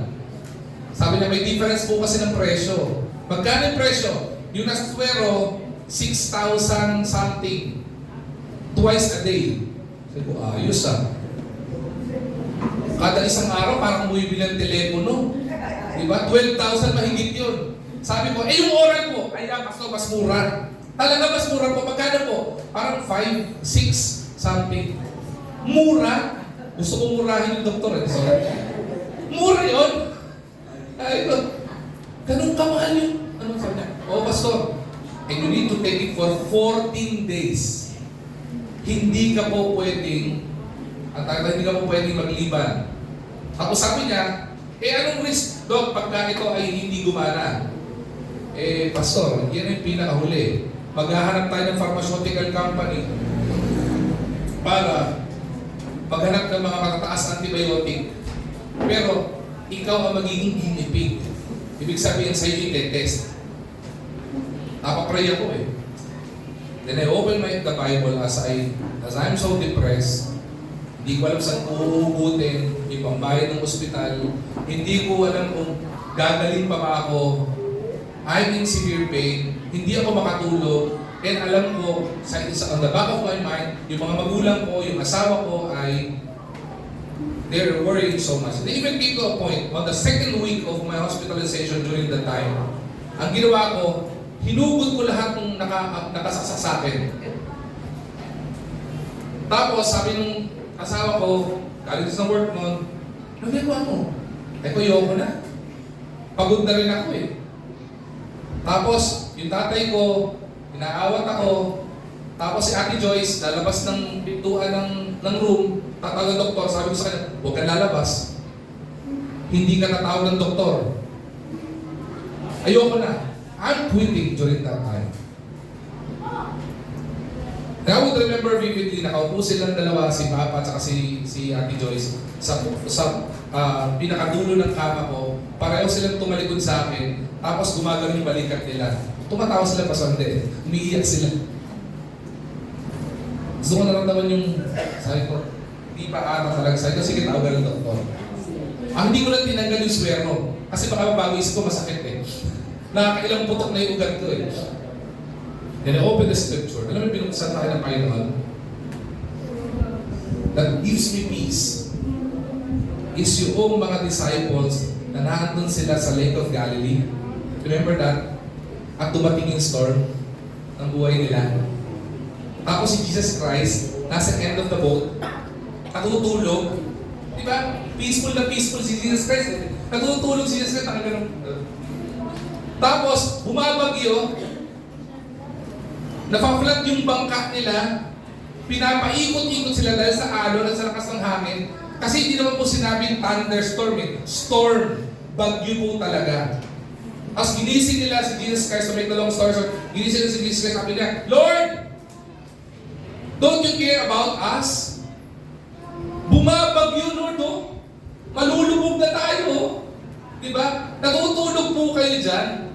Sabi niya, may difference po kasi ng presyo. Magkano yung presyo? Yung nasa suwero, 6,000 something. Twice a day. Sabi ko, ayos ah. Kada isang araw, parang bumibili ng telepono. Diba? 12,000 mahigit yun. Sabi ko, yung oral po, Pastor, mas mura. Talaga mas mura po. Magkano po? Parang 5, 6 something. Mura? Gusto ko murahin yung doktor. Mura yun? Ay, ganun kamahal yun. Ano sabi niya? Pastor, and you need to take it for 14 days. Hindi ka po pwedeng hindi ka po pwedeng magliban. Tapos sabi niya, anong risk, Doc, pagka ito ay hindi gumana? Pastor, yan yung pinakahuli. Maghahanap tayo ng pharmaceutical company para maghanap ng mga matataas antibiotic. Pero, ikaw ang magiging guinea pig. Ibig sabihin sa'yo i-test. Napapray ako eh. Then I open the Bible as I'm so depressed. Hindi ko alam saan ko uugutin, may pambayad ng ospital. Hindi ko alam kung gagaling pa ba ako. I'm in severe pain. Hindi ako makatulog. And alam ko, on the back of my mind, yung mga magulang ko, yung asawa ko ay they're worrying so much. They even came to a point, on the 2nd week of my hospitalization during that time, ang ginawa ko, hinugod ko lahat ng nakasaksak sa akin. Tapos, sabi nung asawa ko, galing sa work noon, ano ginagawa mo? Yoko na. Pagod na rin ako eh. Tapos, yung tatay ko, inaawat ako. Tapos si Ate Joyce, lalabas ng pintuan ng room, tatawag ng doktor, sabi ko sa kanya, huwag kang lalabas. Hindi ka natawag ng doktor. Ayoko na. I'm quitting during that time. And I would remember vividly, nakaupo silang dalawa, si Papa at si Ate Joyce, sa pinakadulo ng kama ko. Pareho silang tumalikod sa akin, tapos gumagano yung balikat nila. Tumatawa sila pasande, umiiyak sila. Gusto ko naramdaman yung, sabi ko, hindi pa ata talaga. Sabi ko, sige, tawagan ng doktor. Hindi ko lang tinanggal yung swero, kasi baka bago isip ko masakit eh. Nakakailang putok na yung ugat ko eh. Then I open the scripture. Alam mo, binuksan tayo ng Panginoon that gives me peace is yung mga disciples na naandun sila sa Lake of Galilee. Remember that? At dumating yung storm ng buhay nila. Tapos si Jesus Christ, nasa end of the boat, natutulog. Di ba? Peaceful na peaceful si Jesus Christ. Natutulog si Jesus Christ, nakaganon. Tapos, bumabagyo, napaflat yung bangka nila, Pinapaikot-ikot sila dahil sa alon at sa lakas ng hangin. Kasi hindi naman po sinabing thunderstorm eh. Storm. Bagyo po talaga. As ginising nila si Jesus Christ, to make the long story short, ginising nila si Jesus Christ, sabi niya, Lord, don't you care about us? Bumabagyo, Lord, oh. Malulubog na tayo, oh. Diba? Natutulog po kayo dyan.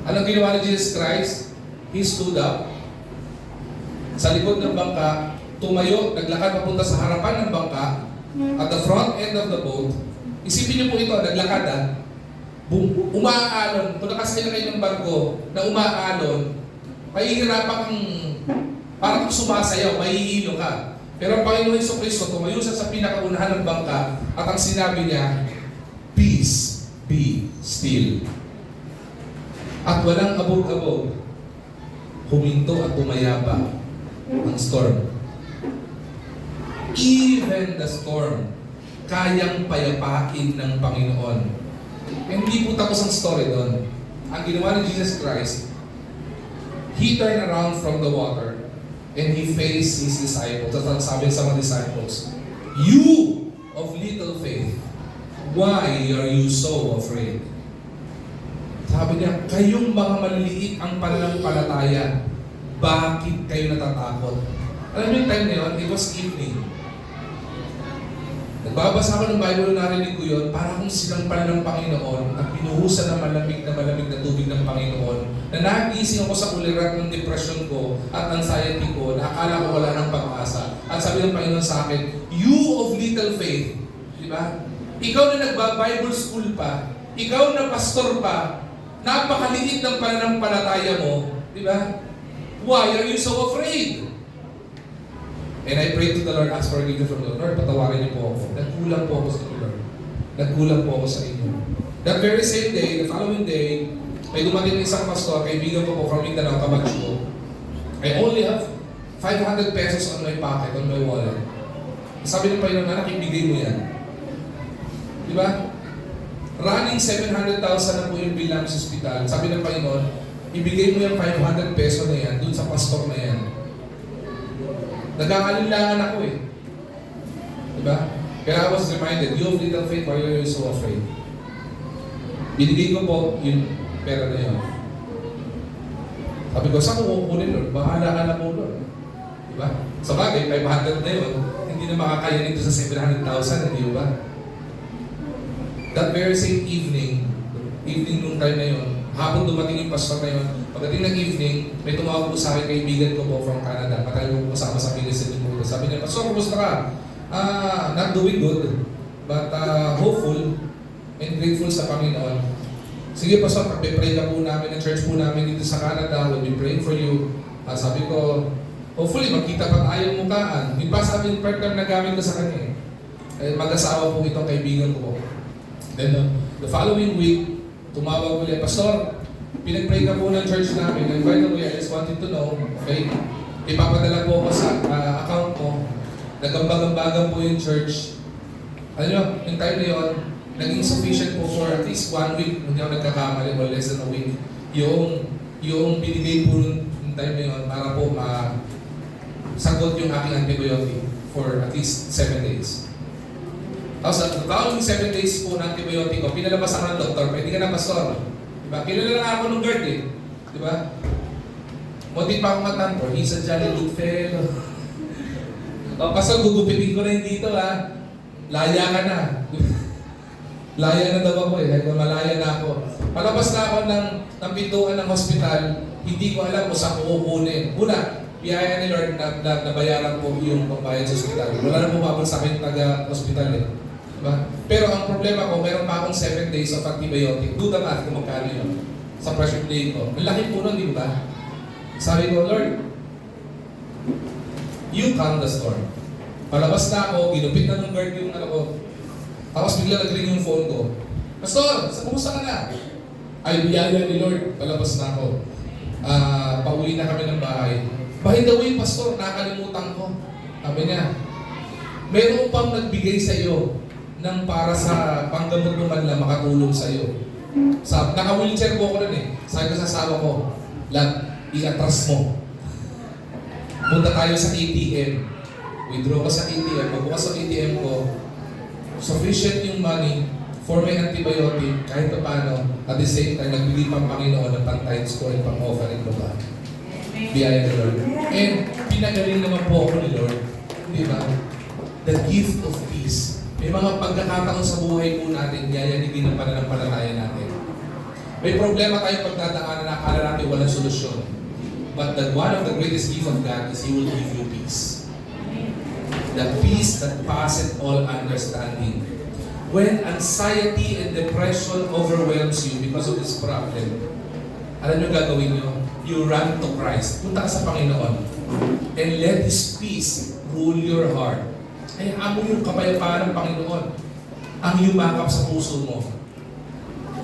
Anong ginawa ni Jesus Christ? He stood up sa likod ng bangka, tumayo, naglakad papunta sa harapan ng bangka, at the front end of the boat. Isipin niyo po ito, naglakad umaalon. Kung nakasakay na kayo ng barko na umaalon, mahihirapan kang parang sumasayaw, mahihilo ka. Pero ang Panginoon Jesucristo, tumayo siya sa pinakaunahan ng bangka at ang sinabi niya, peace, be still. At walang abog-abog, huminto at tumayapa ang storm. Even the storm, kayang payapain ng Panginoon. Hindi po tapos ang story doon. Ang ginawa ni Jesus Christ, He turned around from the water and He faced His disciples. At sabi sa mga disciples, you of little faith, why are you so afraid? Sabi niya, kayong mga maliliit ang pananampalataya, bakit kayo natatakot? Alam niyo yung time na yun, it was evening. Nagbabasa ko ng Bible, narinig ko yun, para kung sinampal ng Panginoon at pinuhusan ng malamig na tubig ng Panginoon, na nagising ako sa ulirat ng depression ko at anxiety ko, na akala ko wala ng pag-asa. At sabi ng Panginoon sa akin, you of little faith, di ba? Ikaw na nagba-Bible school pa, ikaw na pastor pa, napakaliit ng pananampalataya mo, di ba? Why are you so afraid? And I prayed to the Lord, ask for forgiveness from the Lord, patawarin niyo po ako. Nagkulang po ako sa inyo, Lord. Nagkulang po ako sa inyo. That very same day, the following day, may dumating na isang pastor, kaibigan ko po from Mindanao, Camacho. I only have 500 pesos on my pocket, on my wallet. Sabi ng Panginoon, anak, ibigay mo yan. Di ba? Running 700,000 na po yung bilang sa ospital. Sabi ng Panginoon, ibigay mo yung 500 peso na yan dun sa pastor na yan. Nagkakalinlangan ako eh. Diba? Kaya I was reminded, you of little faith, why are you so afraid? Binigay ko po yung pera na yun. Sabi ko, saan ko kukunin, Lord? Bahala ka na po, Lord. Diba? Sa bagay, 500 na yun, hindi na makakaya nito sa 700,000, hindi ba? That very same evening nung time na yun, hapon dumating yung pastor na yun. Pagdating ng evening, may tumawag po sa akin kaibigan ko po from Canada. Matagal ko kasama sa ministry mo. Sabi niya, Pastor, kumusta ka? Not doing good, but hopeful and grateful sa Panginoon. Sige, Pastor, pag-pray ka po namin ng church po namin dito sa Canada. We'll be praying for you. Sabi ko, hopefully, magkita pa tayo mukhaan. Yung pa sabi yung partner na gamit ko sa kanya. Mag-asawa po itong kaibigan ko. Then, the following week, tumawag ulit, Pastor, pinag-pray ka po ng church namin. And by the way, I just wanted to know, okay, ipapadala po ako sa account mo. Nagambag-ambagan po yung church. Alam nyo, yung time na yun, naging sufficient po for at least 1 week, hindi ako nagkakamali, or less than a week, yung binigay po yung time na yun para po sagot yung aking antibiotic for at least 7 days. Tapos at the following 7 days po ng antibiotic ko, pinalabas ako ng doktor, pwede ka na pastor. Diba? Kilala lang ako nung guard eh. Diba? Munti pa akong matanto, he's a jolly good fellow. O, pastor, gugupitin ko na yun dito ha. Laya ka na. Laya na daw ako eh, dahil malaya na ako. Palabas na ako ng pintuan ng hospital, hindi ko alam kung saan ko kukunin. Una, biyaya ni Lord na nabayaran po yung pambayad sa hospital. Wala na bumabal sa akin taga-hospital eh. Diba? Pero ang problema ko, meron pa akong 7 days of antibiotic. Do the math kung magkano yun sa pressure plate ko. Ang laki po nun, di ba? Sabi ko, Lord, you calm the storm. Palabas na ako, ginupit na ng guard yung ano ko. Tapos bigla nag-ring yung phone ko. Pastor, kumusta ka na? Ay, biyaya ni Lord. Palabas na ako. Pauwi na kami ng bahay. By the way, Pastor, nakalimutan ko. Sabi niya, meron pang nagbigay sa iyo ng para sa panggamot mo man lang makatulong sa iyo. Naka-wheelchair po ako nun eh. Sabi ko sa asawa ko, i-atras mo. Punta tayo sa ATM. Withdraw ka sa ATM. Pagbukas sa ATM ko, sufficient yung money for my antibiotic, kahit pa paano, at the same time, nagbigay pang Panginoon ng pang-tithes ko at pang-offering ko ba? Biyaya ni Lord. And pinagaling naman po ako ni Lord. Di ba? The gift of peace. May mga pagkakataon sa buhay po natin, yayanigin ang pananampalataya natin. May problema tayong pagdadaanan na akala natin walang solusyon. But one of the greatest gifts of God is He will give you peace. The peace that passeth all understanding. When anxiety and depression overwhelms you because of this problem, alam nyo gagawin nyo? You run to Christ. Punta ka sa Panginoon. And let His peace rule your heart. Ay, amo yung kapayapaan ng Panginoon ang yumakap sa puso mo.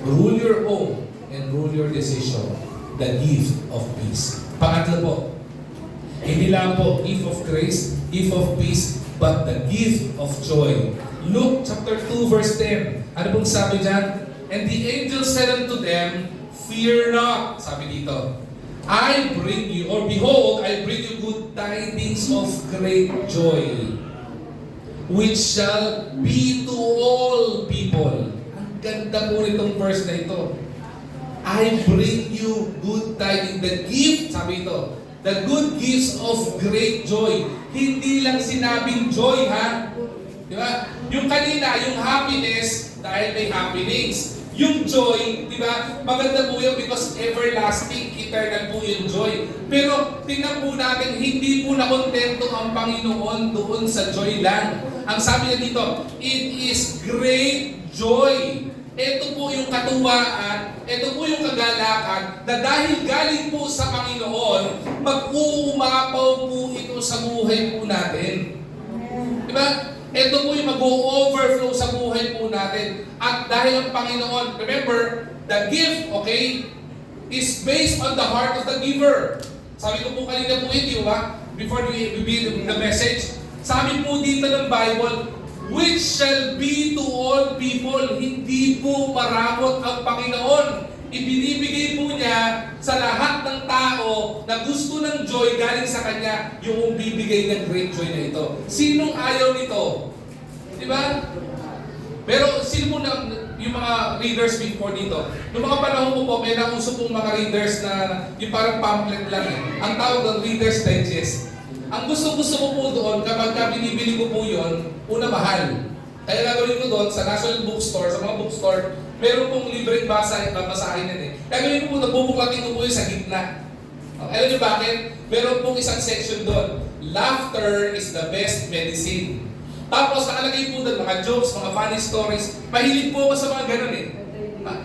Rule your own and rule your decision. The gift of peace. Pangatlo po, hindi lang po gift of grace, gift of peace, but the gift of joy. Luke chapter 2 verse 10. Ano pong sabi dyan? And the angel said unto them, fear not. Sabi dito, I bring you, or behold, I bring you good tidings of great joy, which shall be to all people. Ang ganda po nitong verse na ito. I bring you good tidings. The gift, sabi ito, the good gifts of great joy. Hindi lang sinabing joy, ha? Di ba? Yung kanina, yung happiness, dahil may happenings. Yung joy, di ba? Maganda po yun because everlasting, eternal po yung joy. Pero tingnan po natin, hindi po nakontento ang Panginoon doon sa joy lang. Ang sabi niya dito, it is great joy. Ito po yung katuwaan, ito po yung kagalakan na dahil galing po sa Panginoon, mag-uumapaw po ito sa buhay po natin. Diba? Ito po yung mag-overflow sa buhay po natin. At dahil ang Panginoon, remember, the gift, okay, is based on the heart of the giver. Sabi ko po kanina po hindi ba? Before we begin the message, sabi po dito ng Bible, which shall be to all people. Hindi po maramot ang Panginoon. Ibinibigay po niya sa lahat ng tao na gusto ng joy galing sa Kanya, yung bibigay ng great joy na ito. Sinong ayaw nito? Diba? Pero sino po na, yung mga readers before dito, noong mga panahon ko po, may nauso pong mga readers na yung parang pamphlet lang eh. Ang tawag ng Reader's Digest. Ang gusto-gusto ko po doon, kapag binibili ko po yun, una mahal. Kaya gagawin ko doon sa National Bookstore, sa mga bookstore, meron pong libreng basahin yan eh. Gagawin ko po, nabubuklatin ko po yun sa gitna. Alam niyo bakit? Meron pong isang section doon. Laughter is the best medicine. Tapos nakalagay po doon mga jokes, mga funny stories. Mahilig po ako sa mga ganun eh.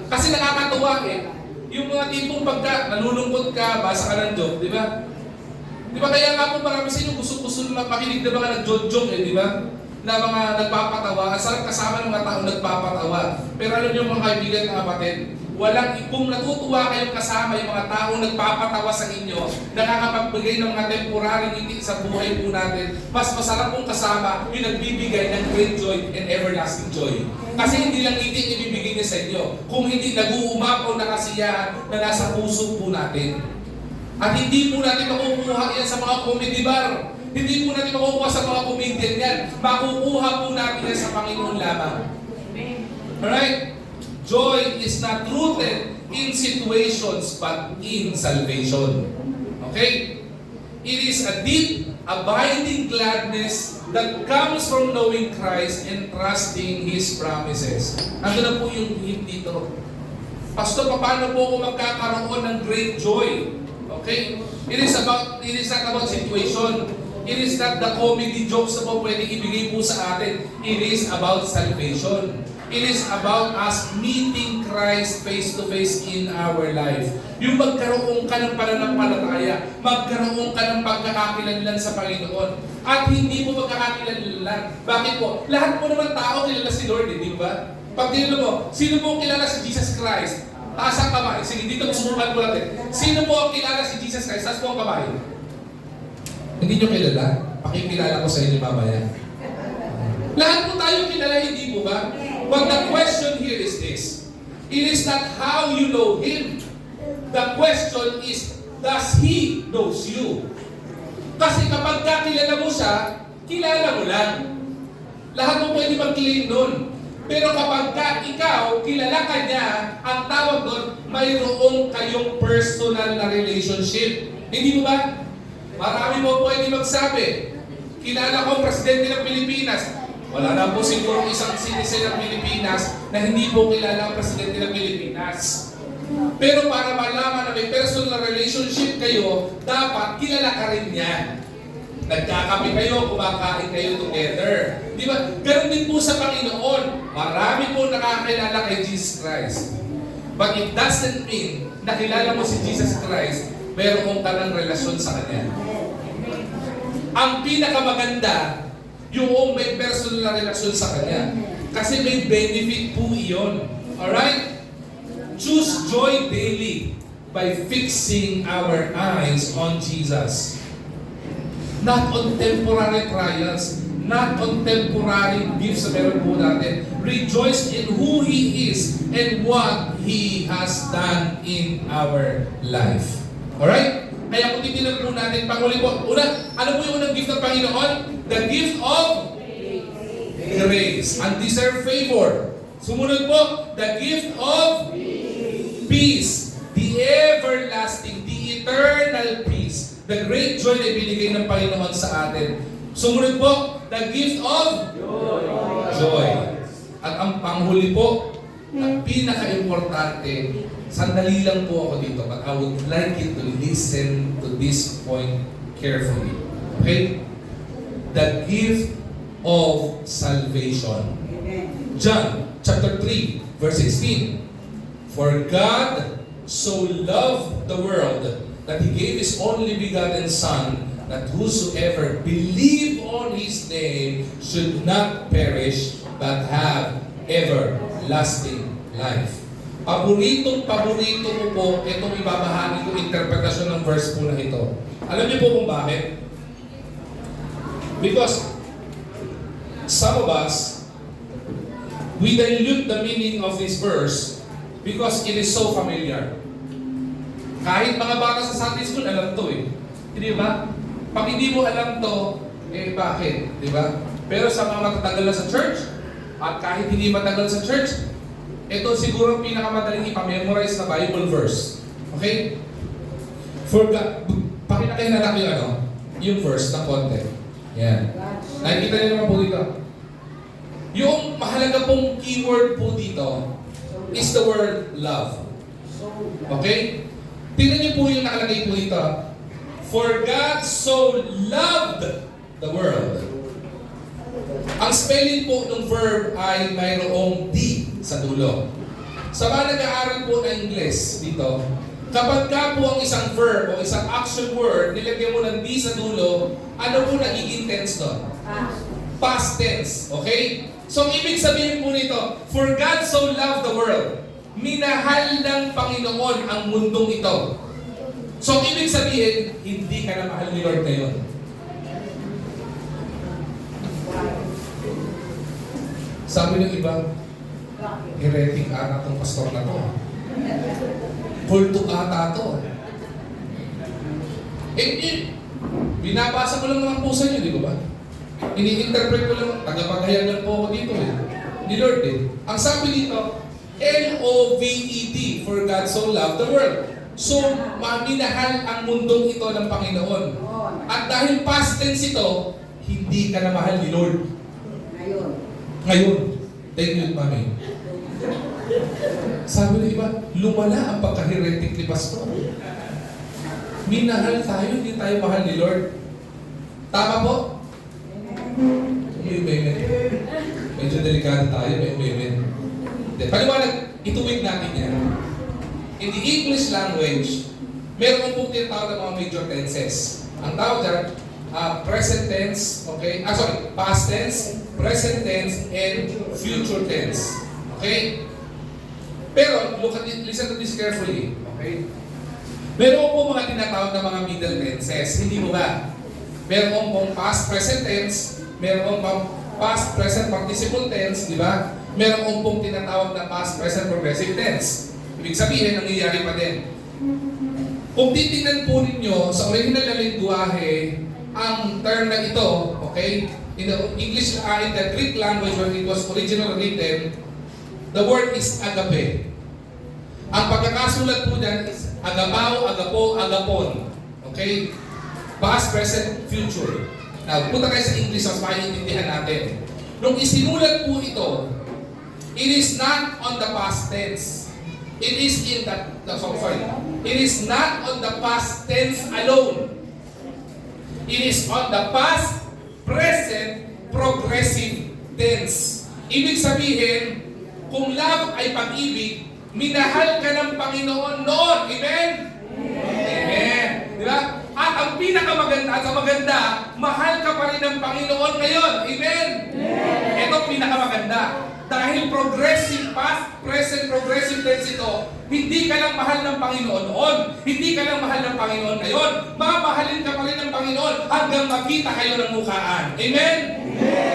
Kasi nakakatuwa eh. Yung mga tipong pagka nalulungkot ka, basa ka ng joke, di ba? Di ba kaya nga po marami sa inyo gusto makinig na mga nag-joke eh, di ba? Na mga nagpapatawa. Ang sarap kasama ng mga tao nagpapatawa. Pero alam niyo mga kaibigan na kapatid, kung natutuwa kayong kasama yung mga tao nagpapatawa sa inyo, nakakapagbigay ng mga temporary ngiti sa buhay po natin, mas masarap pong kasama yung nagbibigay ng great joy and everlasting joy. Kasi hindi lang ngiti yung ibibigay niya sa inyo, kung hindi nag-uumapaw na kasiyahan na nasa puso po natin. At hindi po natin makukuha yan sa mga comedy bar. Hindi po natin makukuha sa mga comedian yan. Makukuha po natin yan sa Panginoon lamang. Alright? Joy is not rooted in situations but in salvation. Okay? It is a deep, abiding gladness that comes from knowing Christ and trusting His promises. Ano na po yung hint dito? Pastor, paano po ako magkakaroon ng great joy? Okay? It is not about situation. It is not the comedy jokes na po pwedeng ibigay po sa atin. It is about salvation. It is about us meeting Christ face to face in our life. Yung magkaroon ka ng pananampalataya, magkaroon ka ng pagkakakilanlan sa Panginoon. At hindi mo magkakakilanlan. Bakit po? Lahat po naman tao kilala si Lord, di ba? Pag tinanong mo, sino po kilala si Jesus Christ? Taas ang kamay. Sige, dito susukan ko natin. Sino po ang kilala si Jesus Christ? Taas po ang kamay. Hindi nyo kilala? Pakikilala ko sa inyo mamaya. Lahat po tayo kilala, hindi po ba? But the question here is this. It is not how you know Him. The question is, does He knows you? Kasi kapag kakilala mo siya, kilala mo lang. Lahat mo pwede mag-claim nun. Pero kapag ikaw, kilala ka niya, ang tawag doon, mayroong kayong personal na relationship. Hindi mo ba? Marami mo pwede magsabi, kilala ko ang presidente ng Pilipinas. Wala na po siguro isang citizen ng Pilipinas na hindi po kilala ang presidente ng Pilipinas. Pero para malaman na may personal relationship kayo, dapat kilala ka rin niya. Nagkakape kayo, kumakain kayo together. Di ba? Ganun din po sa Panginoon. Marami po nakakilala kay Jesus Christ. But it doesn't mean na kilala mo si Jesus Christ, meron ka ng relasyon sa Kanya. Ang pinakamaganda, yung may personal na relasyon sa Kanya. Kasi may benefit po iyon. Alright? Choose joy daily by fixing our eyes on Jesus. Not on temporary trials, not on temporary gifts na meron po natin. Rejoice in who He is and what He has done in our life. Alright? Kaya kung titignan po natin, panghuli po, ano po yung unang gift ng Panginoon? The gift of grace. Undeserved favor. Sumunod po, the gift of peace. The everlasting, the eternal peace. The great joy na ibinigay ng Panginoon sa atin. Sumunod po, the gift of joy. At ang panghuli po, ang pinaka-importante, sandali lang po ako dito, but I would like you to listen to this point carefully. Okay? The gift of salvation. John chapter 3, verse 16. For God so loved the world that He gave His only begotten Son, that whosoever believe on His name should not perish, but have everlasting life. Paboritong-paborito ko po itong ibabahagi ko interpretasyon ng verse po na ito. Alam niyo po kung bakit? Because some of us, we dilute the meaning of this verse because it is so familiar. Kahit mga bata sa Sunday school, alam to eh. Hindi ba? Pag hindi mo alam to, bakit? Di ba? Pero sa mga matatagal na sa church, at kahit hindi matagal sa church, ito siguro ang pinakamadaling ipamemorize na Bible verse. Okay? For God, pakinakin na lang yung verse ng konti. Yan. Nakikita niyo naman po dito. Yung mahalaga pong keyword po dito is the word love. Okay? Tingnan niyo po yung nakalagay po dito. For God so loved the world. Ang spelling po ng verb ay mayroong D sa dulo. Sa mga nag-aaral po ng English dito, kapag ka po ang isang verb o isang action word, nilagyan mo ng D sa dulo, ano po nagiging tense doon? Past tense. Okay? So, ibig sabihin po nito, for God so loved the world. Minahal ng Panginoon ang mundong ito. So, ibig sabihin, hindi ka na mahal ni Lord ngayon. Sabi ng iba, heretic ata tong pastor na to. Kulto ata to. Binabasa ko lang naman po sa inyo, di ba? Ini-interpret ko lang, tagapaghayag lang po ako dito eh. Ni Lord eh. Ang sabi dito, L-O-V-E-D, for God so loved the world. So, minahal ang mundong ito ng Panginoon. At dahil past tense ito, hindi ka na mahal ni Lord. Ngayon. Thank you, Mami. Sabi ng iba, lumala ang pagka-heretic ni Pastor. Minahal tayo, hindi tayo mahal ni Lord. Tama po? Amen. Medyo delikado tayo, amen. Paliwanag, ituwid natin yan. In the English language, meron pong tinatawag ng mga major tenses. Ang tawag dyan, present tense, okay? Past tense, present tense, and future tense. Okay? Pero, listen to this carefully. Okay? Meron po mga tinatawag na mga middle tenses. Hindi mo ba? Meron pong past present tense, meron pong past present participle tense, di ba? Meron pong tinatawag na past present progressive tense. Ibig sabihin, nangyayari pa din. Kung titingnan po ninyo sa original na lingwahe, ang term na ito, okay, in the English, in the Greek language when it was originally written, the word is agape. Ang pagkakasulat po niyan is agapao, agapo, agapon. Okay? Past, present, future. Now, punta tayo sa English mas maintindihan natin. Nung isinulat po ito, it is not on the past tense. It is in the, It is not on the past tense alone. It is on the past, present, progressive tense. Ibig sabihin, kung love ay pag-ibig, minahal ka ng Panginoon noon. Amen? Amen. Di ba? At ang pinakamaganda at ang maganda, mahal ka pa rin ng Panginoon ngayon. Amen? Ito pinakamaganda. Dahil progressive past, present, progressive tense ito, hindi ka lang mahal ng Panginoon noon. Hindi ka lang mahal ng Panginoon ngayon. Mamahalin ka pa rin ng Panginoon hanggang makita kayo ng mukhaan. Amen?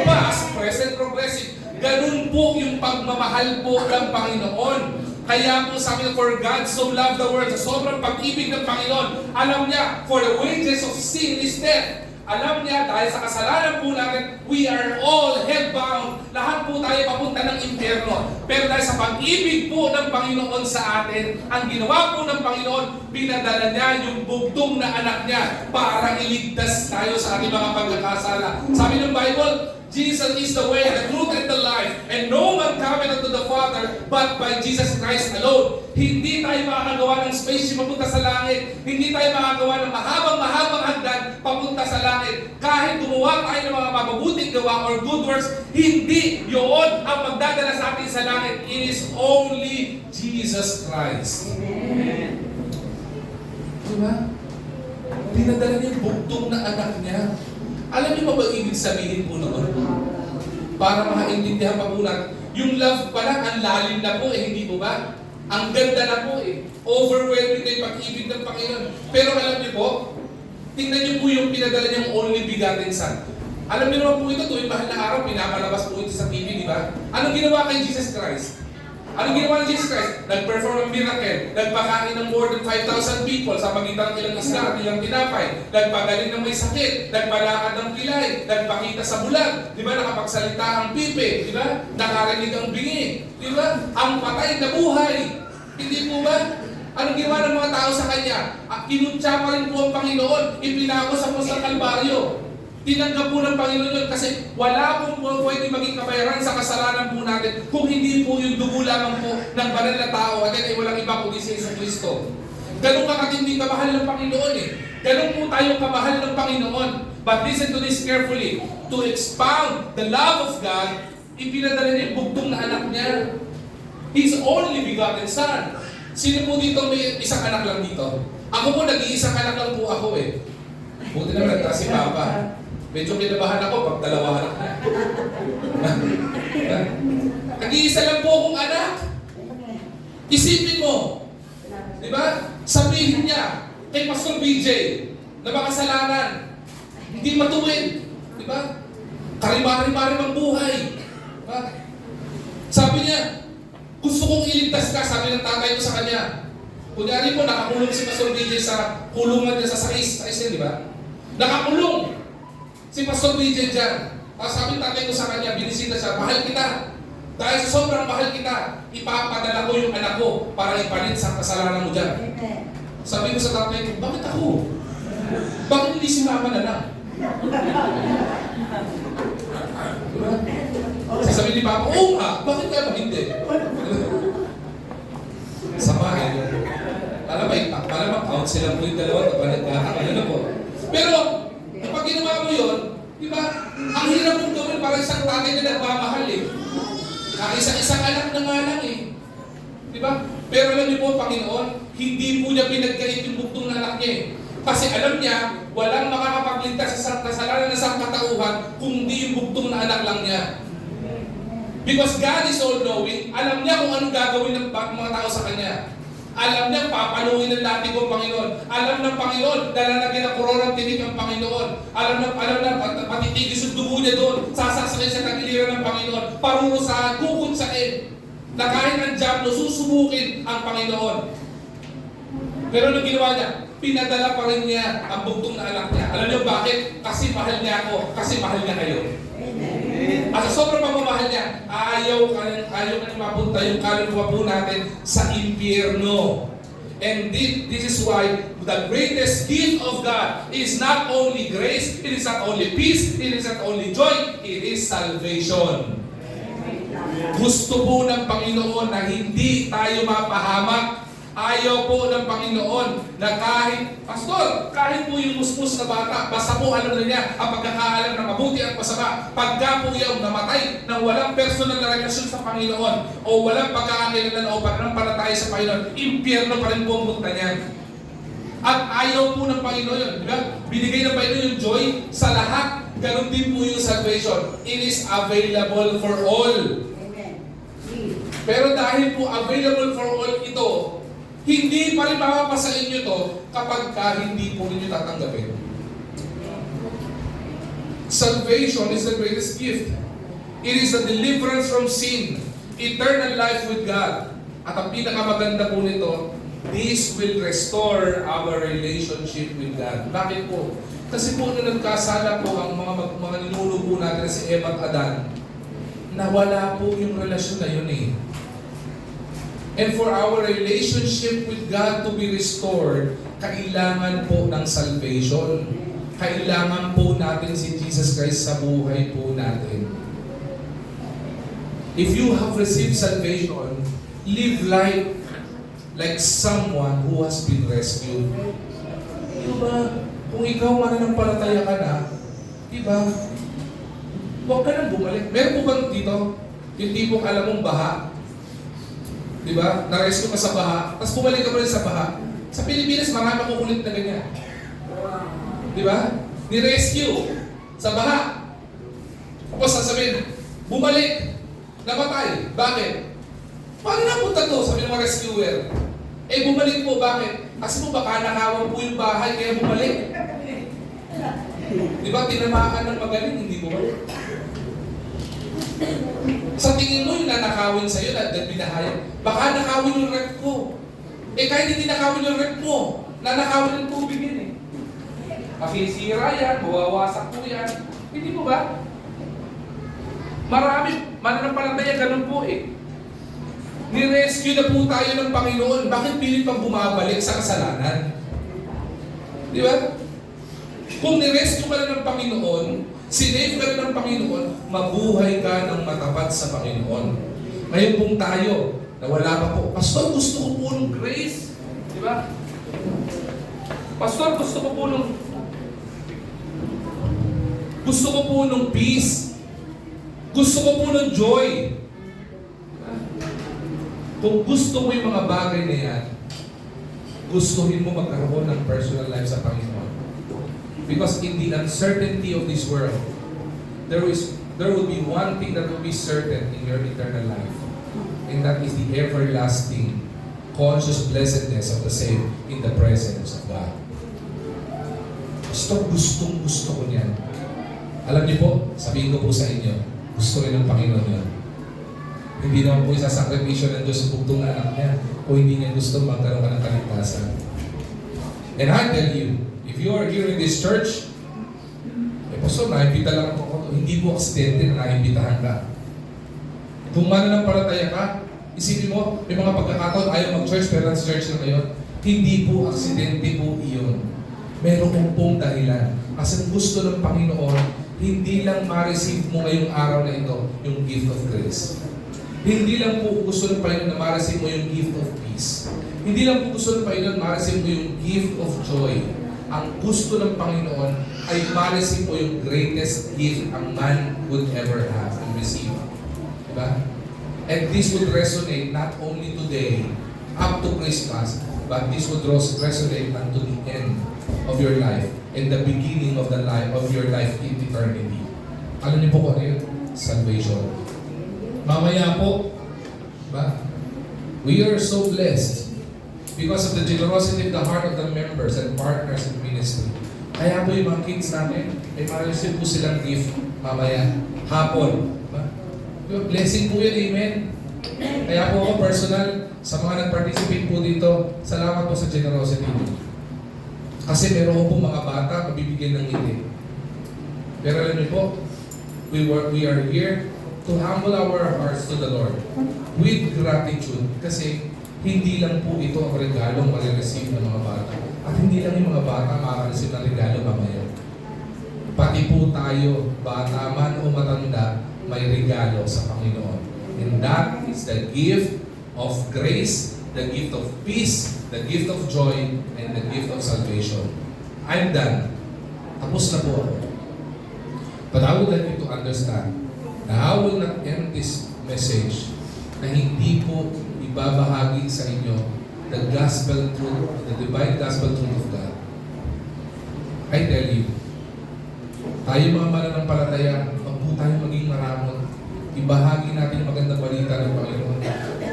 Past, present, progressive. Ganun po yung pagmamahal po ng Panginoon. Kaya po sabi niya, for God so loved the world, sa sobrang pag-ibig ng Panginoon, alam niya, for the wages of sin is death. Alam niya, dahil sa kasalanan po natin, we are all hell-bound. Lahat po tayo papunta ng impyerno. Pero dahil sa pag-ibig po ng Panginoon sa atin, ang ginawa po ng Panginoon, pinadala niya yung bugtong na anak niya para iligtas tayo sa ating mga pagkakasala. Sabi ng Bible, Jesus is the way, the truth, and the life, and no man cometh unto the Father but by Jesus Christ alone. Hindi tayo makakagawa ng spaceship papunta sa langit. Hindi tayo makakagawa ng mahabang hagdan papunta sa langit. Kahit gumawa tayo ng mga mabubuting gawa or good works, hindi yun ang magdadala sa atin sa langit. It is only Jesus Christ. Amen. Diba? Pinadala niya yung bugtong na anak niya. Alam niyo ba ibig sabihin po noon? Para makaintindihan pa po natin. Yung love pala, ang lalim na po hindi po ba? Ang ganda na po Overwhelming na yung pag-ibig ng Panginoon. Pero alam niyo po, tingnan niyo po yung pinadala niyang only begotten Son. Alam niyo naman po ito, tuwing mahal na araw, pinapalabas po ito sa TV, di ba? Anong ginawa kay Jesus Christ? Anong ginawa ni Jesus Christ? Nag-perform ng miracle. Nagpakain ng more than 5,000 people sa pagitan ng ilang isla at ilang tinapay. Nagpagaling ng may sakit. Nagpalakad ng pilay. Nagpakita sa bulag. Di ba? Nakapagsalita ang pipe. Di ba? Nakarinig ang bingi. Di ba? Ang patay na buhay. Hindi po ba? Anong ginawa ng mga tao sa Kanya? Kinutsa pa rin po ang Panginoon. Ipinako sa krus ng Kalbaryo. Tinanggap po ng Panginoon yun kasi wala pong pwede maging kabayaran sa kasalanan po natin kung hindi po yung dugo lamang po ng banal na tao at yan ay walang iba kundi si Jesus Cristo. Ganun ka katindi kamahal ng Panginoon Ganun po tayo kamahal ng Panginoon. But listen to this carefully. To expound the love of God, ipinadala niya yung bugtong na anak niya. His only begotten Son. Sino po dito may isang anak lang dito? Ako po nag-iisang anak lang po ako Buti naman nagtasi si Papa. Medyo kinabahan ako pag dalawa anak na. Nag-iisa lang po akong anak. Isipin mo. Di ba? Sabihin niya kay Pastor BJ na makasalanan. Hindi matuwid. Di ba? Karimari-mari ang buhay. Diba? Sabi niya, gusto kong iligtas ka, sabi ng tatay ko sa kanya. Kunyari po, nakakulong si Pastor BJ sa kulungan niya sa sais di ba? Nakakulong si Pastor BJ dyan. Tapos sabi ng tatay ko sa kanya, binisita siya, mahal kita. Dahil sa sobrang mahal kita, ipapadala ko yung anak ko para ipalit sa kasalanan mo dyan. Sabi ko sa tatay ko, bakit ako? Bakit hindi si mama na lang? Sasabihin ni Papa, oo nga, bakit kaya ba hindi? Sama malamang count sila po yung dalawa kapag nagkakakalala po. Pero, kapag ginawa mo yun, di ba, ang hirap mong gawin para isang tatay na nagmamahal Kaisa-isang anak na nga lang Di ba? Pero alam niyo po, Panginoon, hindi po niya pinagkait yung bugtong na anak niya Kasi alam niya, walang makakapagligtas sa kasalanan ng sangkatauhan kung di yung bugtong na anak lang niya. Because God is all-knowing, alam niya kung anong gagawin ng mga tao sa Kanya. Alam niya, papaluin ng labi ko, Panginoon. Alam ng Panginoon, dalalagyan ng koronang tinig ang Panginoon. Alam na, patitigis yung dugo niya doon. Sasaksakin sa tagiliran ng Panginoon. Parurusahan, kukutsain. Na kahit ang diablo, susubukin ang Panginoon. Pero anong ginawa niya? pinadala pa rin niya ang bugtong na anak niya. Alam niyo bakit? Kasi mahal niya ako, kasi mahal niya kayo. At sa sobrang pagmamahal niya, ayaw ka mapunta yung kaluluwa po natin sa impyerno. And this is why the greatest gift of God is not only grace, it is not only peace, it is not only joy, it is salvation. Gusto po ng Panginoon na hindi tayo mapahamak. Ayaw po ng Panginoon na kahit po yung musmus na bata, basta po alam na niya ang pagkakaalam ng mabuti at masama, pagka po yung namatay ng walang personal na relasyon sa Panginoon o walang pagkakailalan o pananampalataya sa Panginoon, impyerno pa rin po ang punta niya. At ayaw po ng Panginoon yun, di ba? Binigay ng Panginoon yung joy sa lahat. Ganon din po yung salvation. It is available for all. Pero dahil po available for all ito, hindi pa rin mapapasa inyo to kapag hindi po ninyo tatanggapin. Salvation is the greatest gift. It is the deliverance from sin, eternal life with God. At ang pinakamaganda po nito, this will restore our relationship with God. Bakit po? Kasi po nung nagkasala po ang mga ninuno po natin si Eva at Adan, nawala po yung relasyon na yun eh. And for our relationship with God to be restored, kailangan po ng salvation. Kailangan po natin si Jesus Christ sa buhay po natin. If you have received salvation, live life like someone who has been rescued. Diba? Kung ikaw mananampalataya ka na, diba? Huwag ka nang bumalik. Meron po bang dito? Yung tipong alam mong baha? Diba? Na-rescue ka sa baha, tapos bumalik ka pa rin sa baha. Sa Pilipinas, marami makukulit na ganyan. Diba? Ni-rescue sa baha. Tapos sasabihin, bumalik, namatay. Bakit? Paano napunta to? Sabi ng mga rescuer. Eh, bumalik po. Bakit? Kasi po baka nakawan po yung bahay, kaya bumalik. Diba? Tinamaan ng magaling, hindi bumalik. Sa tingin mo yung nanakawin sa'yo na binahaya, baka nakawin yung rep ko. Eh kahit hindi nakawin yung rep mo, nanakawin yung tubig yun eh. Makisira yan, mawawasak po yan. Hindi po ba? Marami, mananampalataya ganun po eh. Ni-rescue na po tayo ng Panginoon. Bakit pilit pang bumabalik sa kasalanan? Di ba? Kung ni-rescue ka na ng Panginoon, sinave ka ng Panginoon, mabuhay ka ng matapat sa Panginoon. Ngayon pong tayo, na wala pa po, Pastor, gusto ko po ng grace. Di ba? Pastor, gusto ko po ng peace. Gusto ko po ng joy. Diba? Kung gusto mo yung mga bagay na yan, gustuhin mo magkaroon ng personal life sa Panginoon. Because in the uncertainty of this world, there will be one thing that will be certain in your eternal life. And that is the everlasting, conscious blessedness of the saved in the presence of God. Gusto ko niyan. Alam niyo po, sabihin ko po sa inyo, gusto rin ng Panginoon yun. Hindi naman po isasakripisyo ng Diyos sa bugtong na anak niya kung hindi niya gusto magkaroon ka ng kaligtasan. And I tell you, if you are here in this church, Pastor, naimbita lang ako. Hindi po aksidente na naimbitahan ka. Kung mananampalataya ka, isipin mo, may mga pagkakataon ayaw mag-church pero nasa church na ngayon. Hindi po aksidente po iyon. Meron pong dahilan. Kasi gusto ng Panginoon, hindi lang ma-receive mo ngayong araw na ito yung gift of grace. Hindi lang po gusto ng Panginoon na ma-receive mo yung gift of peace. Hindi lang po gusto ng Panginoon ma-receive mo yung gift of joy. Ang gusto ng Panginoon ay ma-receive mo yung greatest gift ang man would ever have and receive. Diba? And this would resonate not only today, up to Christmas, but this would resonate unto the end of your life and the beginning of the life of your life in eternity. Alam niyo po kung ano yun? Salvation. Mamaya po, ba? We are so blessed because of the generosity of the heart of the members and partners in ministry. Kaya po yung mga kids natin, may ma-receive po silang gift mamaya, hapon. Ba? Blessing po yun, amen? Kaya po ako personal, sa mga nag-participate po dito, salamat po sa generosity niyo. Kasi meron po mga bata mabibigyan ng ngiti. Pero alam niyo po, we are here to humble our hearts to the Lord with gratitude. Kasi hindi lang po ito ang regalong marireceive ng mga bata. At hindi lang yung mga bata makaka-receive ng regalo mamaya. Pati po tayo, bata man o matanda, may regalo sa Panginoon. And that is the gift of grace, the gift of peace, the gift of joy, and the gift of salvation. I'm done. Tapos na po ako. But I would like you to understand na I will not end this message na hindi po ibabahagi sa inyo the gospel truth, the divine gospel truth of God. I tell you, tayo mga mananampalataya, wag po tayo maging maramot. Ibahagi natin yung magandang balita ng Panginoon.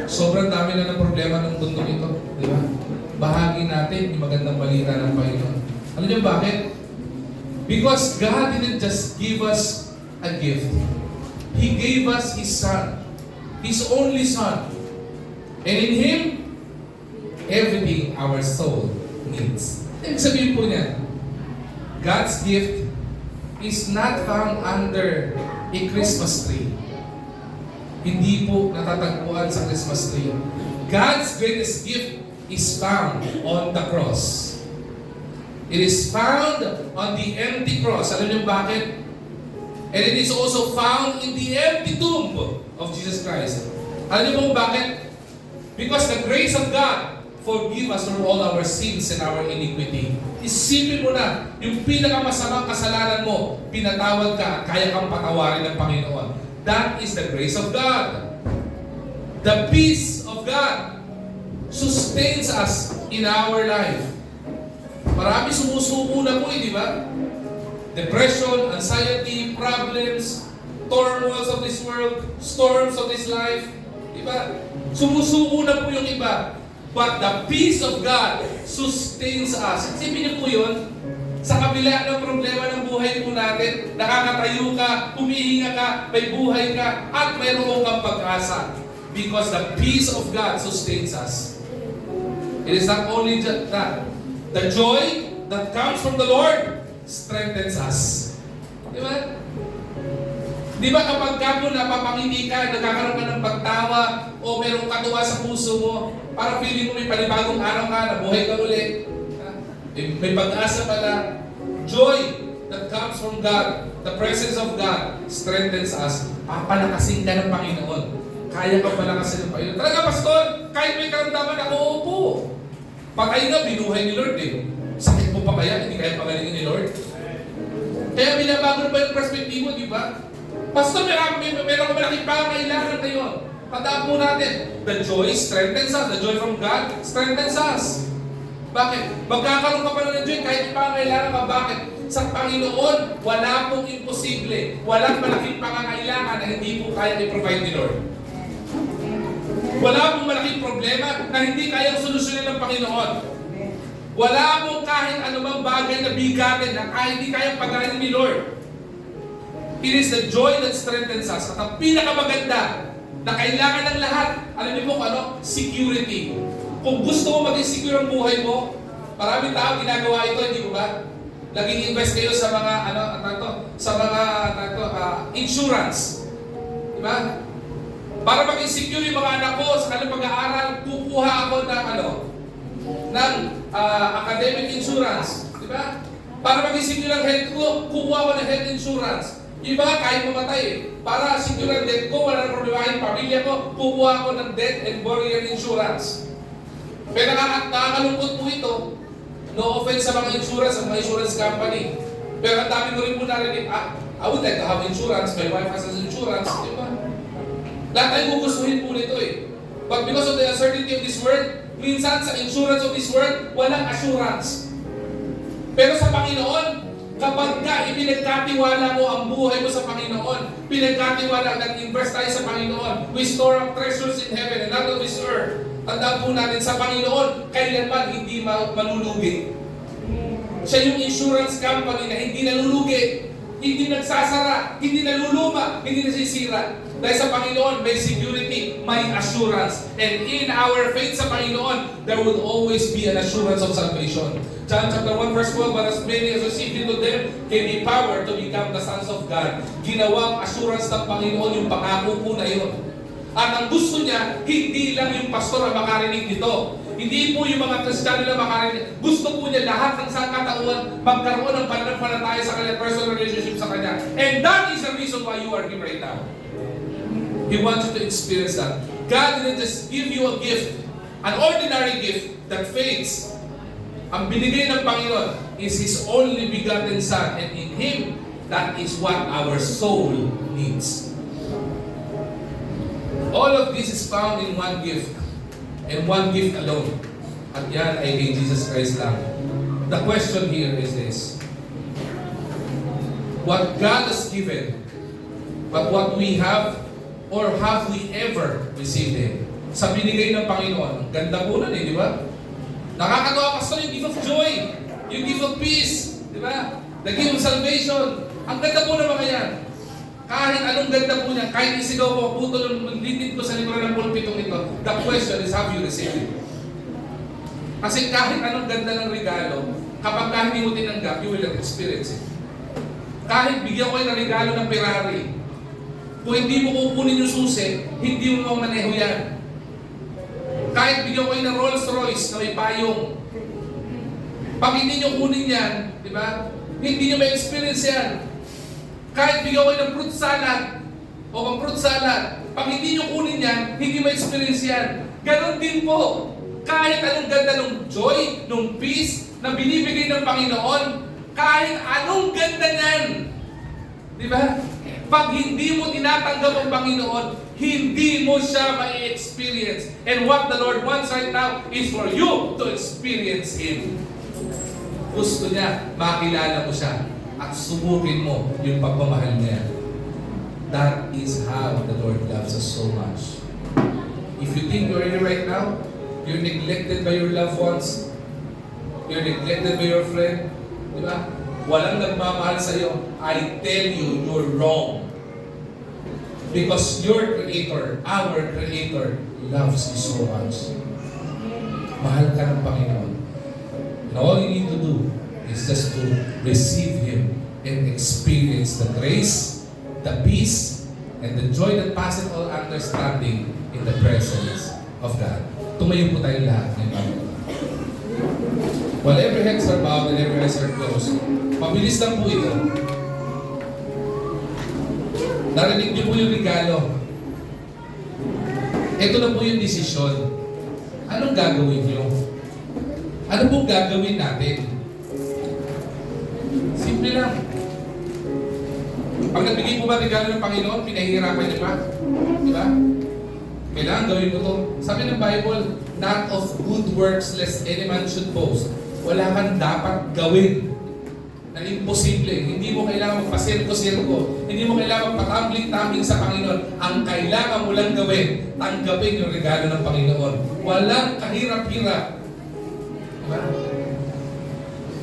Sobrang dami na ng problema ng mundo ito, di ba? Bahagi natin yung magandang balita ng Panginoon. Alam niyo bakit? Because God didn't just give us a gift. He gave us His Son. His only Son. And in Him, everything our soul needs. Ibig sabihin po niya, God's gift is not found under a Christmas tree. Hindi po natatagpuan sa Christmas tree. God's greatest gift is found on the cross. It is found on the empty cross. Alam niyo bakit? And it is also found in the empty tomb of Jesus Christ. Alam niyo kung bakit? Because the grace of God forgive us for all our sins and our iniquity. Isipin mo na, yung pinakamasamang kasalanan mo, pinatawad ka at kaya kang patawarin ng Panginoon. That is the grace of God. The peace of God sustains us in our life. Marami sumusuko na po di ba? Depression, anxiety, problems, turmoils of this world, storms of this life. Di ba? Sumusuko na po yung iba. But the peace of God sustains us. Isipin niyo po yun. Sa kabila ng problema ng buhay po natin, nakakatayo ka, humihinga ka, may buhay ka, at mayroon kang pag-asa. Because the peace of God sustains us. It is not only that. The joy that comes from the Lord strengthens us. Di ba? Di ba kapag ka po napapangiti ka, nagkakaroon ka ng pagtawa, o mayroong katuwa sa puso mo, para feeling mo may panibagong araw ka, nabuhay ka ulit. May pag-asa pala. Joy that comes from God, the presence of God, strengthens us. Papalakasin ka ng Panginoon. Kaya ka palakasin ng Panginoon. Talaga, Pastor, kahit may karamdaman ako, opo. Patay na, binuhay ni Lord eh. Sakit mo pa kaya, hindi kaya pagalingin ni Lord? Kaya binabago na ba yung perspektibo, di ba? Pastor, meron malaking pangangailangan ngayon. Tandaan po natin, the joy strengthens us. The joy from God strengthens us. Bakit? Magkakaroon ka pa ng joy kahit pangangailangan ka. Bakit? Sa Panginoon, wala pong imposible. Walang malaking pangangailangan na hindi po kaya i-provide ni Lord. Wala pong malaking problema na hindi kayang solusyonin ng Panginoon. Wala pong kahit anumang bagay na bigatin na hindi kayang pagkain ni Lord. It is the joy that strengthens us. At ang pinakamaganda na kailangan ng lahat, alam niyo po ano? Security. Kung gusto mo maging secure ang buhay mo, maraming tao ginagawa ito, hindi ko ba? Laging invest kayo sa mga insurance. Diba? Para maging secure yung mga anak ko sa kanilang pag-aaral, kukuha ako ng academic insurance. Diba? Para maging secure ang health ko, kukuha ako ng health insurance. Iba, kahit mamatay eh. Para secure ang death ko, wala nang problema yung pamilya ko, kukuha ako ng death and burial insurance. Pero nakakalungkot po ito. No offense sa mga insurance company. Pero ang dami ko rin po narinig, I would like to have insurance, my wife has insurance, di ba? Lahat tayo gugustuhin po nito eh. But because of the uncertainty of this world, minsan sa insurance of this world, walang assurance. Pero sa Panginoon, kapag ka ipinagkatiwala mo ang buhay mo sa Panginoon, pinagkatiwala, nag-invest tayo sa Panginoon, we store up treasures in heaven and not on this earth. Tandaan po natin sa Panginoon, kailanman hindi malulugi. Siya yung insurance company na hindi nalulugi. hindi nagsasara, hindi naluluma, hindi nasisira. Dahil sa Panginoon, may security, may assurance. And in our faith sa Panginoon, there will always be an assurance of salvation. John chapter 1 verse 12, but as many as received into them, gave me power to become the sons of God. Ginawang assurance ng Panginoon yung pangako po na yun. At ang gusto niya, hindi lang yung pastor ang makarinig nito. Hindi po yung mga Kristiyano lang makarinig. Gusto po niya lahat ng sangkatauhan magkaroon ng pananampalataya sa kanya, personal relationship sa kanya. And that is the reason why you are here right now. He wants you to experience that. God didn't just give you a gift, an ordinary gift that fades. Ang binigay ng Panginoon is His only begotten Son, and in Him, that is what our soul needs. All of this is found in one gift, and one gift alone. At yan ay kay Jesus Christ lang. The question here is this: what God has given, but what we have, or have we ever received Him? Sa binigay ng Panginoon, ganda po nun di ba? Nakakatawa, Pastor, yung gift of joy, yung gift of peace, di ba? The gift of salvation. Ang ganda po ng mga yan. Kahit anong ganda po niya, kahit isigaw ko, putol, litid ko sa likuran ng pulpitong ito, the question is, have you received it? Kasi kahit anong ganda ng regalo, kapag hindi mo tinanggap, you will not experience it. Kahit bigyan ko ng regalo ng Ferrari, kung hindi mo kukunin yung susi, hindi mo mamaneho yan. Kahit bigyan ko ng Rolls Royce na may payong, pag hindi nyo kunin yan, di ba? Hindi nyo may experience yan. Kahit bigyan ko ng fruit salad, o pang fruit salad, pag hindi nyo kunin yan, hindi may experience yan. Ganon din po. Kahit anong ganda ng joy, ng peace, na binibigay ng Panginoon, kahit anong ganda niyan, di ba? Pag hindi mo tinatanggap ang Panginoon, hindi mo siya ma-experience. And what the Lord wants right now is for you to experience Him. Gusto niya, makilala mo siya at subukin mo yung pagmamahal niya. That is how the Lord loves us so much. If you think you're here right now, you're neglected by your loved ones, you're neglected by your friend, di ba? Walang nagmamahal sa iyo, I tell you, you're wrong. Because your Creator, our Creator, loves you so much. Mahal ka ng Panginoon. And all you need to do is just to receive Him and experience the grace, the peace, and the joy that passes all understanding in the presence of God. Tumayo po tayong lahat ng Panginoon. While every heads are bowed and every eyes are closed, mabilis lang po ito. Narinig niyo po yung regalo. Ito na po yung desisyon. Anong gagawin niyo? Ano pong gagawin natin? Simple lang. Pag nagbigay po ba regalo ng Panginoon, pinahihirapan niyo ba? Di ba? Kailangan gawin mo to. Sabi ng Bible, not of good works lest any man should boast. Wala kang dapat gawin na imposible. Hindi mo kailangan magpasirko-sirko. Hindi mo kailangan magpatambling-tambling sa Panginoon. Ang kailangan mo lang gawin, tanggapin yung regalo ng Panginoon. Walang kahirap-hirap. Diba?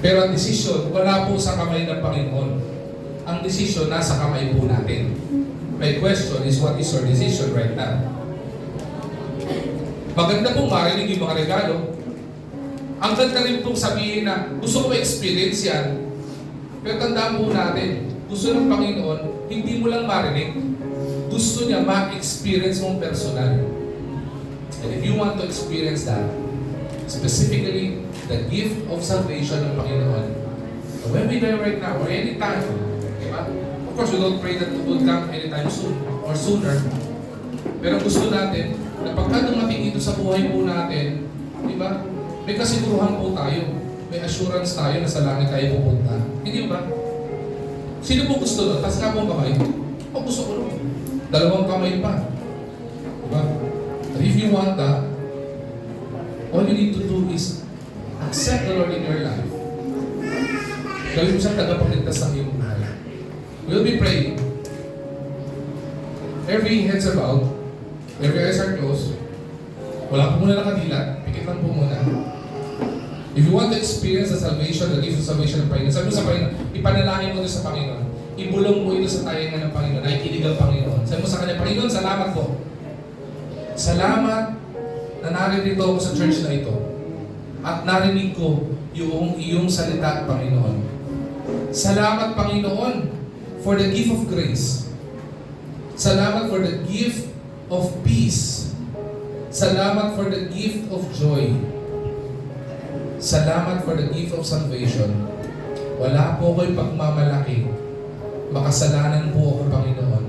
Pero ang desisyon, wala po sa kamay ng Panginoon. Ang desisyon, nasa kamay po natin. My question is, what is your decision right now? Maganda pong marinig yung mga regalo. Ang ganda rin pong sabihin na gusto ko ma-experience yan. Pero tandaan po natin, gusto ng Panginoon, hindi mo lang marinig. Gusto niya ma-experience mong personal. And if you want to experience that, specifically, the gift of salvation ng Panginoon, when we die right now, or anytime, diba? Of course, we don't pray that it will come anytime soon, or sooner. Pero gusto natin, na pagka dumating ito sa buhay po natin, diba? May kasiguruhan po tayo. May assurance tayo na sa langit tayo pupunta. Hindi ba? Sino po gusto nun? Taas nga po ang kamay. O gusto ko nun. Dalawang kamay pa. Diba? But if you want that, all you need to do is accept the Lord in your life. Gawin mo siyang tagapagligtas ng iyong buhay. We'll be praying. Every heads are bowed. Every eyes are closed. Wala po muna nakadilat. Pikit lang po muna. If you want to experience the salvation, the gift of salvation ng Panginoon, sabi mo sa Panginoon, ipanalangin mo din sa Panginoon. ibulong mo ito sa tayangan ng Panginoon, ay kinig ang Panginoon. Sabi mo sa kanya, Panginoon, salamat po. Salamat na naririto ako sa church na ito. At narinig ko yung iyong salita, Panginoon. Salamat, Panginoon, for the gift of grace. Salamat for the gift of peace. Salamat for the gift of joy. Salamat for the gift of salvation. Wala po ako'y pagmamalaki. Makasalanan po ako, Panginoon.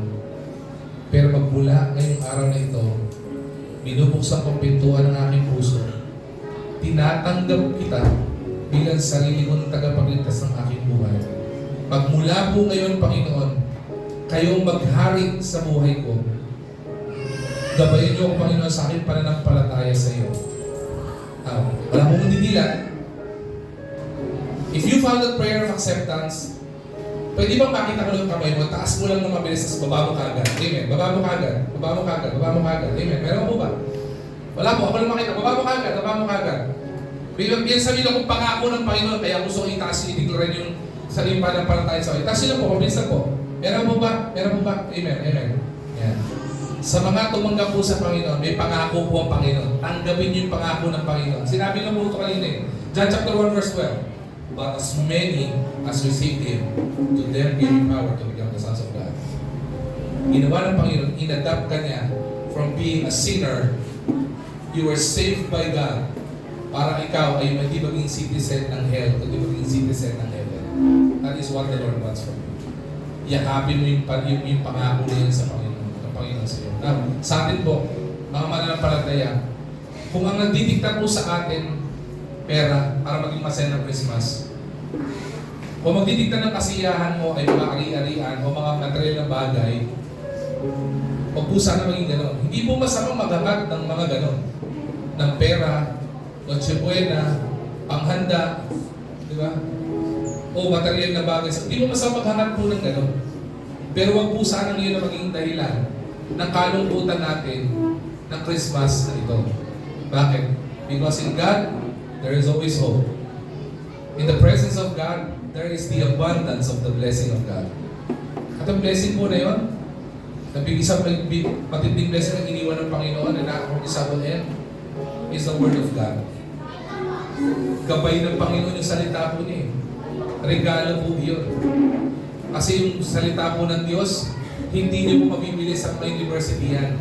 Pero magmula ngayong araw na ito, binubuksan ko ang pintuan ng aking puso. Tinatanggap kita bilang sarili kong tagapagligtas ng aking buhay. Magmula po ngayon, Panginoon, kayong maghari sa buhay ko. Gabayan niyo ako, Panginoon, sa aking pananampalataya sa iyo. Wala mong didilat. If you found that prayer of acceptance, pwede bang makita ko ng kamay mo, taas mo lang na mabilis, tapos baba mo kagad. Amen. Baba mo kagad. Baba mo kagad. Baba mo kagad. Amen. Meron mo ba? Wala po. Ako lang makita. Baba mo kagad. Baba mo kagad. Bilang sabihin akong pangako ng Panginoon, kaya gusto ko itaas yung i-declare yung sarili pananampalataya sa iyo. Taas lang po. Mabilis lang po. Meron mo ba? Meron mo ba? Amen. Amen. Yan. Sa mga tumanggap po sa Panginoon, may pangako po ang Panginoon. Tanggapin niyo yung pangako ng Panginoon. Sinabi ng po ito kanina eh. John chapter 1 verse 12. But as many as received Him, to them gave Him power to become the sons of God. Ginawa ng Panginoon, inadapt ka niya from being a sinner. You were saved by God. Para ikaw ay hindi maging citizen ng hell, kundi maging citizen ng heaven. That is what the Lord wants from you. Yakapin mo yung pangako na yun sa Panginoon, ng Panginoon sa iyo. Now, sa atin po, mga mananampalataya, kung ang nagdidikta po sa atin pera para maging masaya ng Christmas, o magdidikta ng kasiyahan mo ay mga ari-arian o mga material na bagay, huwag po sana maging ganon. Hindi po masamang maghangat ng mga ganon. Ng pera, Noche Buena, panghanda, di ba? O material na bagay. Hindi po masamang maghangat po ng ganon. Pero huwag po sana yun na maging dahilan ng kalungkutan natin ng Christmas na ito. Bakit? Because in God, there is always hope. In the presence of God, there is the abundance of the blessing of God. At ang blessing po na yun, isang matinding blessing na iniwan ng Panginoon na nakakapag-isabuhin is the Word of God. Gabay ng Panginoon yung salita po niya. Regalo po yun. Kasi yung salita po ng Diyos, hindi niyo po mabibili sa mga university yan.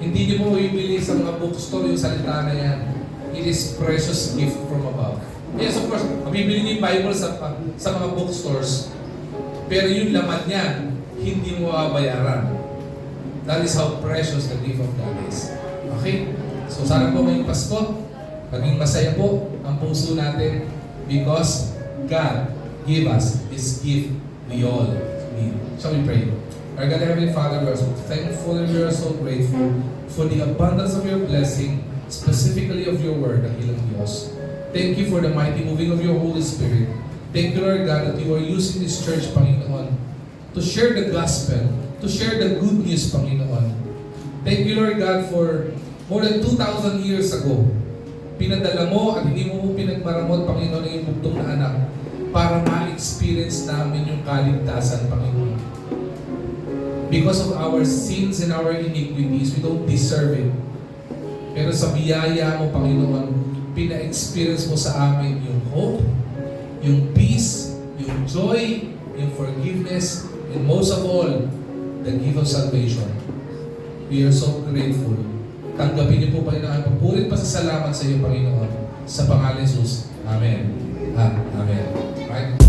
Hindi niyo po mabibili sa mga bookstore yung salita na yan. It is precious gift from above. Yes, of course, mabibili niyo yung Bible sa mga bookstores. Pero yung laman niyan, hindi mo mababayaran. That is how precious the gift of God is. Okay? So sana po ngayong Pasko, maging masaya po ang puso natin because God gave us His gift we all need. Shall we pray? Our God, Heavenly Father, we are so thankful and we are so grateful for the abundance of your blessing, specifically of your word, ang ilang Diyos. Thank you for the mighty moving of your Holy Spirit. Thank you, Lord God, that you are using this church, Panginoon, to share the gospel, to share the good news, Panginoon. Thank you, Lord God, for more than 2,000 years ago, pinadala mo at hindi mo pinagmaramot, Panginoon, ang iyong bugtong na anak para ma-experience namin yung kaligtasan, Panginoon. Because of our sins and our iniquities, we don't deserve it. Pero sa biyaya mo, Panginoon, pina-experience mo sa amin yung hope, yung peace, yung joy, yung forgiveness, and most of all, the gift of salvation. We are so grateful. Tanggapin niyo po, Panginoon, papurit pa sa salamat sa iyo, Panginoon, sa pangalan ni Jesus. Amen. Amen. Right?